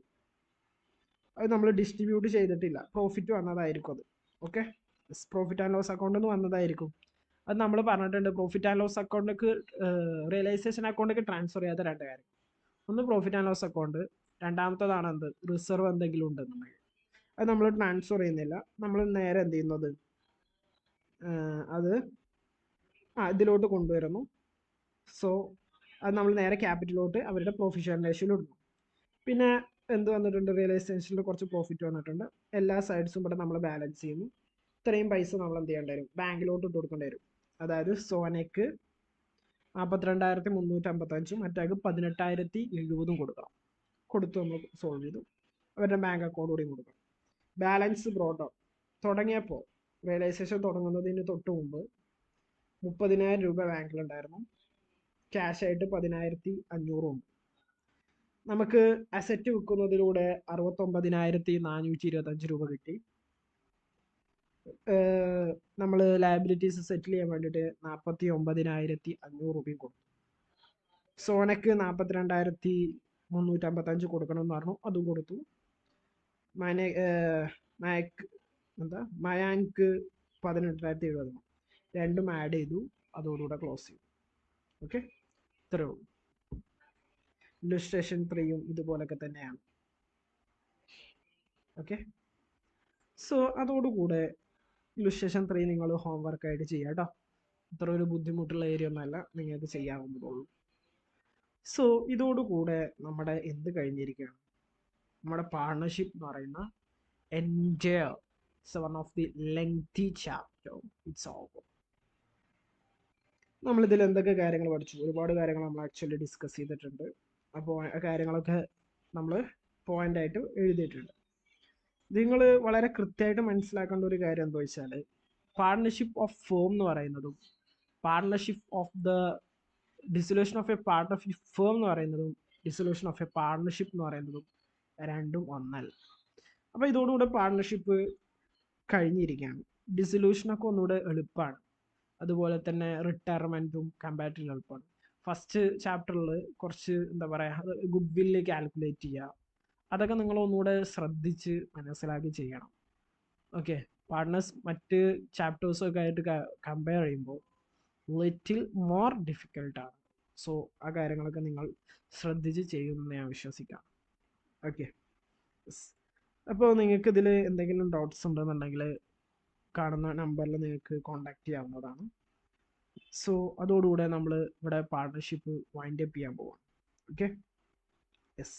അത് നമ്മൾ ഡിസ്ട്രിബ്യൂട്ട് ചെയ്തിട്ടില്ല. പ്രോഫിറ്റ് വന്നതായിരിക്കും അത്. ഓക്കെ. പ്രോഫിറ്റ് ആൻഡ് ലോസ് അക്കൗണ്ടിൽ നിന്ന് വന്നതായിരിക്കും. അത് നമ്മൾ പറഞ്ഞിട്ടുണ്ട്. പ്രോഫിറ്റ് ആൻഡ് ലോസ് അക്കൗണ്ടിലേക്ക് റിയലൈസേഷൻ അക്കൗണ്ടിലേക്ക് ട്രാൻസ്ഫർ ചെയ്യാത്ത 2 കാര്യം. ഒന്ന് പ്രോഫിറ്റ് ആൻഡ് ലോസ് അക്കൗണ്ട്, രണ്ടാമത്തതാണ് എന്ത്, റിസർവ് എന്തെങ്കിലും ഉണ്ടെന്നുണ്ടെങ്കിൽ അത് നമ്മൾ ട്രാൻസ്ഫർ ചെയ്യുന്നില്ല, നമ്മൾ നേരെ എന്ത് ചെയ്യുന്നത് അത് ഇതിലോട്ട് കൊണ്ടുവരുന്നു. സോ അത് നമ്മൾ നേരെ ക്യാപിറ്റലിലോട്ട് അവരുടെ പ്രോഫിറ്റ് ഷെയർ റേഷ്യോയിൽ ഇടുന്നു. പിന്നെ എന്ത് വന്നിട്ടുണ്ട്, റിയലൈസേഷനിൽ കുറച്ച് പ്രോഫിറ്റ് വന്നിട്ടുണ്ട്. എല്ലാ സൈഡ്സും ഇവിടെ നമ്മൾ ബാലൻസ് ചെയ്യുന്നു. ഇത്രയും പൈസ നമ്മൾ എന്ത് ചെയ്യേണ്ടി വരും, ബാങ്കിലോട്ട് ഇട്ട് കൊടുക്കേണ്ടി വരും. അതായത് സോനയ്ക്ക് 42,355 മറ്റാൾക്ക് 18,070 കൊടുക്കണം. കൊടുത്തു നമ്മൾ സോൾവ് ചെയ്തു. അവരുടെ ബാങ്ക് അക്കൗണ്ട് കൂടി കൊടുക്കണം. ബാലൻസ് ബ്രോട്ട് ഔട്ട് തുടങ്ങിയപ്പോൾ റിയലൈസേഷൻ തുടങ്ങുന്നതിന് തൊട്ട് മുമ്പ് 30,000 രൂപ ബാങ്കിലുണ്ടായിരുന്നു. ക്യാഷ് ആയിട്ട് 10,500 ഉണ്ട്. നമുക്ക് അസറ്റ് വിൽക്കുന്നതിലൂടെ 69,425 രൂപ കിട്ടി. നമ്മൾ ലയബിലിറ്റീസ് സെറ്റിൽ ചെയ്യാൻ വേണ്ടിയിട്ട് 49,500 രൂപയും കൊടുത്തു. സോനയ്ക്ക് 42,355 കൊടുക്കണമെന്ന് പറഞ്ഞു, അതും കൊടുത്തു. മയാൻക്ക് 18,070 രണ്ടും ആഡ് ചെയ്തു, അതോടുകൂടെ ക്ലോസ് ചെയ്തു. ഓക്കെ, ഇത്രയേ ഉള്ളൂ. ഇല്ലുസ്ട്രേഷൻ 3യും ഇതുപോലൊക്കെ തന്നെയാണ്. ഓക്കെ, സോ അതോടുകൂടെ ഇല്ലുസ്ട്രേഷൻ 3 നിങ്ങൾ ഹോംവർക്ക് ആയിട്ട് ചെയ്യാം കേട്ടോ. ഇത്ര ഒരു ബുദ്ധിമുട്ടുള്ള ഏരിയ ഒന്നല്ല, നിങ്ങൾക്ക് ചെയ്യാവുന്നതുള്ളൂ. സോ ഇതോടുകൂടെ നമ്മുടെ എന്ത് കഴിഞ്ഞിരിക്കുകയാണ്, നമ്മുടെ പാർട്ണർഷിപ്പ് എന്ന് പറയുന്ന entire one of the lengthy chapter it's over. നമ്മളിതിൽ എന്തൊക്കെ കാര്യങ്ങൾ പഠിച്ചു, ഒരുപാട് കാര്യങ്ങൾ നമ്മൾ ആക്ച്വലി ഡിസ്കസ് ചെയ്തിട്ടുണ്ട്. അപ്പോൾ ആ കാര്യങ്ങളൊക്കെ നമ്മൾ പോയിൻ്റായിട്ട് എഴുതിയിട്ടുണ്ട്. നിങ്ങൾ വളരെ കൃത്യമായിട്ട് മനസ്സിലാക്കേണ്ട ഒരു കാര്യം എന്താ വെച്ചാൽ, പാർട്ണർഷിപ്പ് ഓഫ് ഫേം എന്ന് പറയുന്നതും partnership of the dissolution of A partnership firm എന്ന് പറയുന്നതും ഡിസൊല്യൂഷൻ ഓഫ് എ പാർട്ണർഷിപ്പ് എന്ന് പറയുന്നതും രണ്ടും ഒന്നല്ല. അപ്പോൾ ഇതോടുകൂടെ പാർട്ണർഷിപ്പ് കഴിഞ്ഞിരിക്കുകയാണ്. ഡിസൊല്യൂഷനൊക്കെ ഒന്നുകൂടെ എളുപ്പമാണ്. അതുപോലെ തന്നെ റിട്ടയർമെൻറ്റും കമ്പാരിറ്റീവ് എളുപ്പമാണ്. ഫസ്റ്റ് ചാപ്റ്ററിൽ കുറച്ച് എന്താ പറയുക, ഗുഡ് വില്ല് കാൽക്കുലേറ്റ് ചെയ്യുക, അതൊക്കെ നിങ്ങൾ ഒന്നുകൂടെ ശ്രദ്ധിച്ച് മനസ്സിലാക്കി ചെയ്യണം. ഓക്കെ, പാർട്ട്നേഴ്സ് മറ്റ് ചാപ്റ്റേഴ്സൊക്കെ ആയിട്ട് കമ്പയർ ചെയ്യുമ്പോൾ ലിറ്റിൽ മോർ ഡിഫിക്കൽട്ടാണ്. സോ ആ കാര്യങ്ങളൊക്കെ നിങ്ങൾ ശ്രദ്ധിച്ച് ചെയ്യുമെന്ന് ഞാൻ വിശ്വസിക്കാം. ഓക്കെ, അപ്പോൾ നിങ്ങൾക്ക് ഇതിൽ എന്തെങ്കിലും ഡൗട്ട്സ് ഉണ്ടെന്നുണ്ടെങ്കിൽ കാണുന്ന നമ്പറിൽ നിങ്ങൾക്ക് കോൺടാക്ട് ചെയ്യാവുന്നതാണ്. സോ അതോടുകൂടെ നമ്മൾ ഇവിടെ പാർട്ണർഷിപ്പ് വൈൻഡ് അപ്പ് ചെയ്യാൻ പോവാം. ഓക്കെ, യെസ്,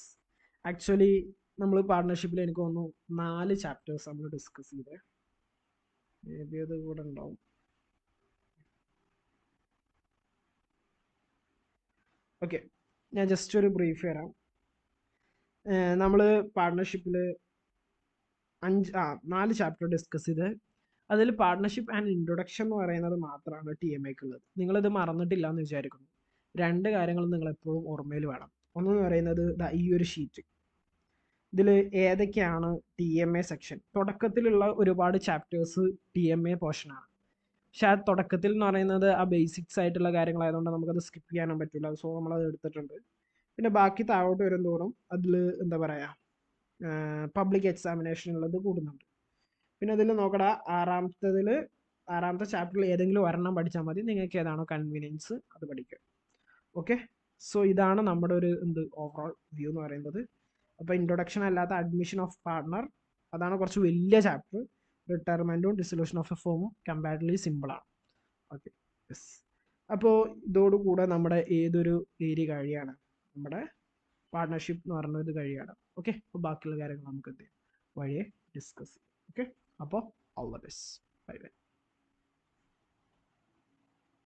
ആക്ച്വലി നമ്മൾ പാർട്ണർഷിപ്പിൽ എനിക്ക് തോന്നുന്നു 4 ചാപ്റ്റേഴ്സ് നമ്മൾ ഡിസ്കസ് ചെയ്തേ. മേ ബി അത് കൂടെ ഉണ്ടാവും. ഓക്കെ, ഞാൻ ജസ്റ്റ് ഒരു ബ്രീഫ് തരാം. നമ്മൾ പാർട്ണർഷിപ്പിൽ 4 ചാപ്റ്റർ ഡിസ്കസ് ചെയ്ത് അതിൽ പാർട്ണർഷിപ്പ് ആൻഡ് ഇൻട്രൊഡക്ഷൻ എന്ന് പറയുന്നത് മാത്രമാണ് TMAക്ക് ഉള്ളത്. നിങ്ങളിത് മറന്നിട്ടില്ല എന്ന് വിചാരിക്കുന്നു. 2 കാര്യങ്ങൾ നിങ്ങൾ എപ്പോഴും ഓർമ്മയിൽ വേണം. ഒന്നെന്ന് പറയുന്നത് ഈ ഒരു ഷീറ്റ്, ഇതിൽ ഏതൊക്കെയാണ് TMA സെക്ഷൻ. തുടക്കത്തിലുള്ള ഒരുപാട് ചാപ്റ്റേഴ്സ് TMA പോർഷനാണ്. പക്ഷെ ആ തുടക്കത്തിൽ എന്ന് പറയുന്നത് ആ ബേസിക്സ് ആയിട്ടുള്ള കാര്യങ്ങളായതുകൊണ്ട് നമുക്കത് സ്കിപ്പ് ചെയ്യാനും പറ്റില്ല. സോ നമ്മളത് എടുത്തിട്ടുണ്ട്. പിന്നെ ബാക്കി താഴോട്ട് വരും തോറും അതിൽ എന്താ പറയുക, പബ്ലിക് എക്സാമിനേഷൻ ഉള്ളത് കൂടുന്നുണ്ട്. പിന്നെ അതിൽ നോക്കട ആറാമത്തെ ചാപ്റ്ററിൽ ഏതെങ്കിലും ഒരെണ്ണം പഠിച്ചാൽ മതി. നിങ്ങൾക്ക് ഏതാണോ കൺവീനിയൻസ് അത് പഠിക്കുക. ഓക്കെ, സോ ഇതാണ് നമ്മുടെ ഒരു ഓവറോൾ വ്യൂ എന്ന് പറയുന്നത്. അപ്പോൾ ഇൻട്രൊഡക്ഷൻ അല്ലാത്ത അഡ്മിഷൻ ഓഫ് പാർട്ണർ, അതാണ് കുറച്ച് വലിയ ചാപ്റ്റർ. റിട്ടയർമെൻറ്റും ഡിസൊല്യൂഷൻ ഓഫ് എ ഫോമും കമ്പാരിറ്റീവ്ലി സിമ്പിളാണ്. Okay, yes. അപ്പോൾ ഇതോടുകൂടെ നമ്മുടെ ഏതൊരു ഏരിയ കഴിയാണ്, നമ്മുടെ പാർട്ണർഷിപ്പ് എന്ന് പറയുന്നത് കഴിയാണ്. ഓക്കെ, അപ്പോൾ ബാക്കിയുള്ള കാര്യങ്ങൾ നമുക്ക് എന്ത് ചെയ്യാം, വഴിയെ ഡിസ്കസ് ചെയ്യാം. ഓക്കെ, അപ്പോൾ all the best, bye bye.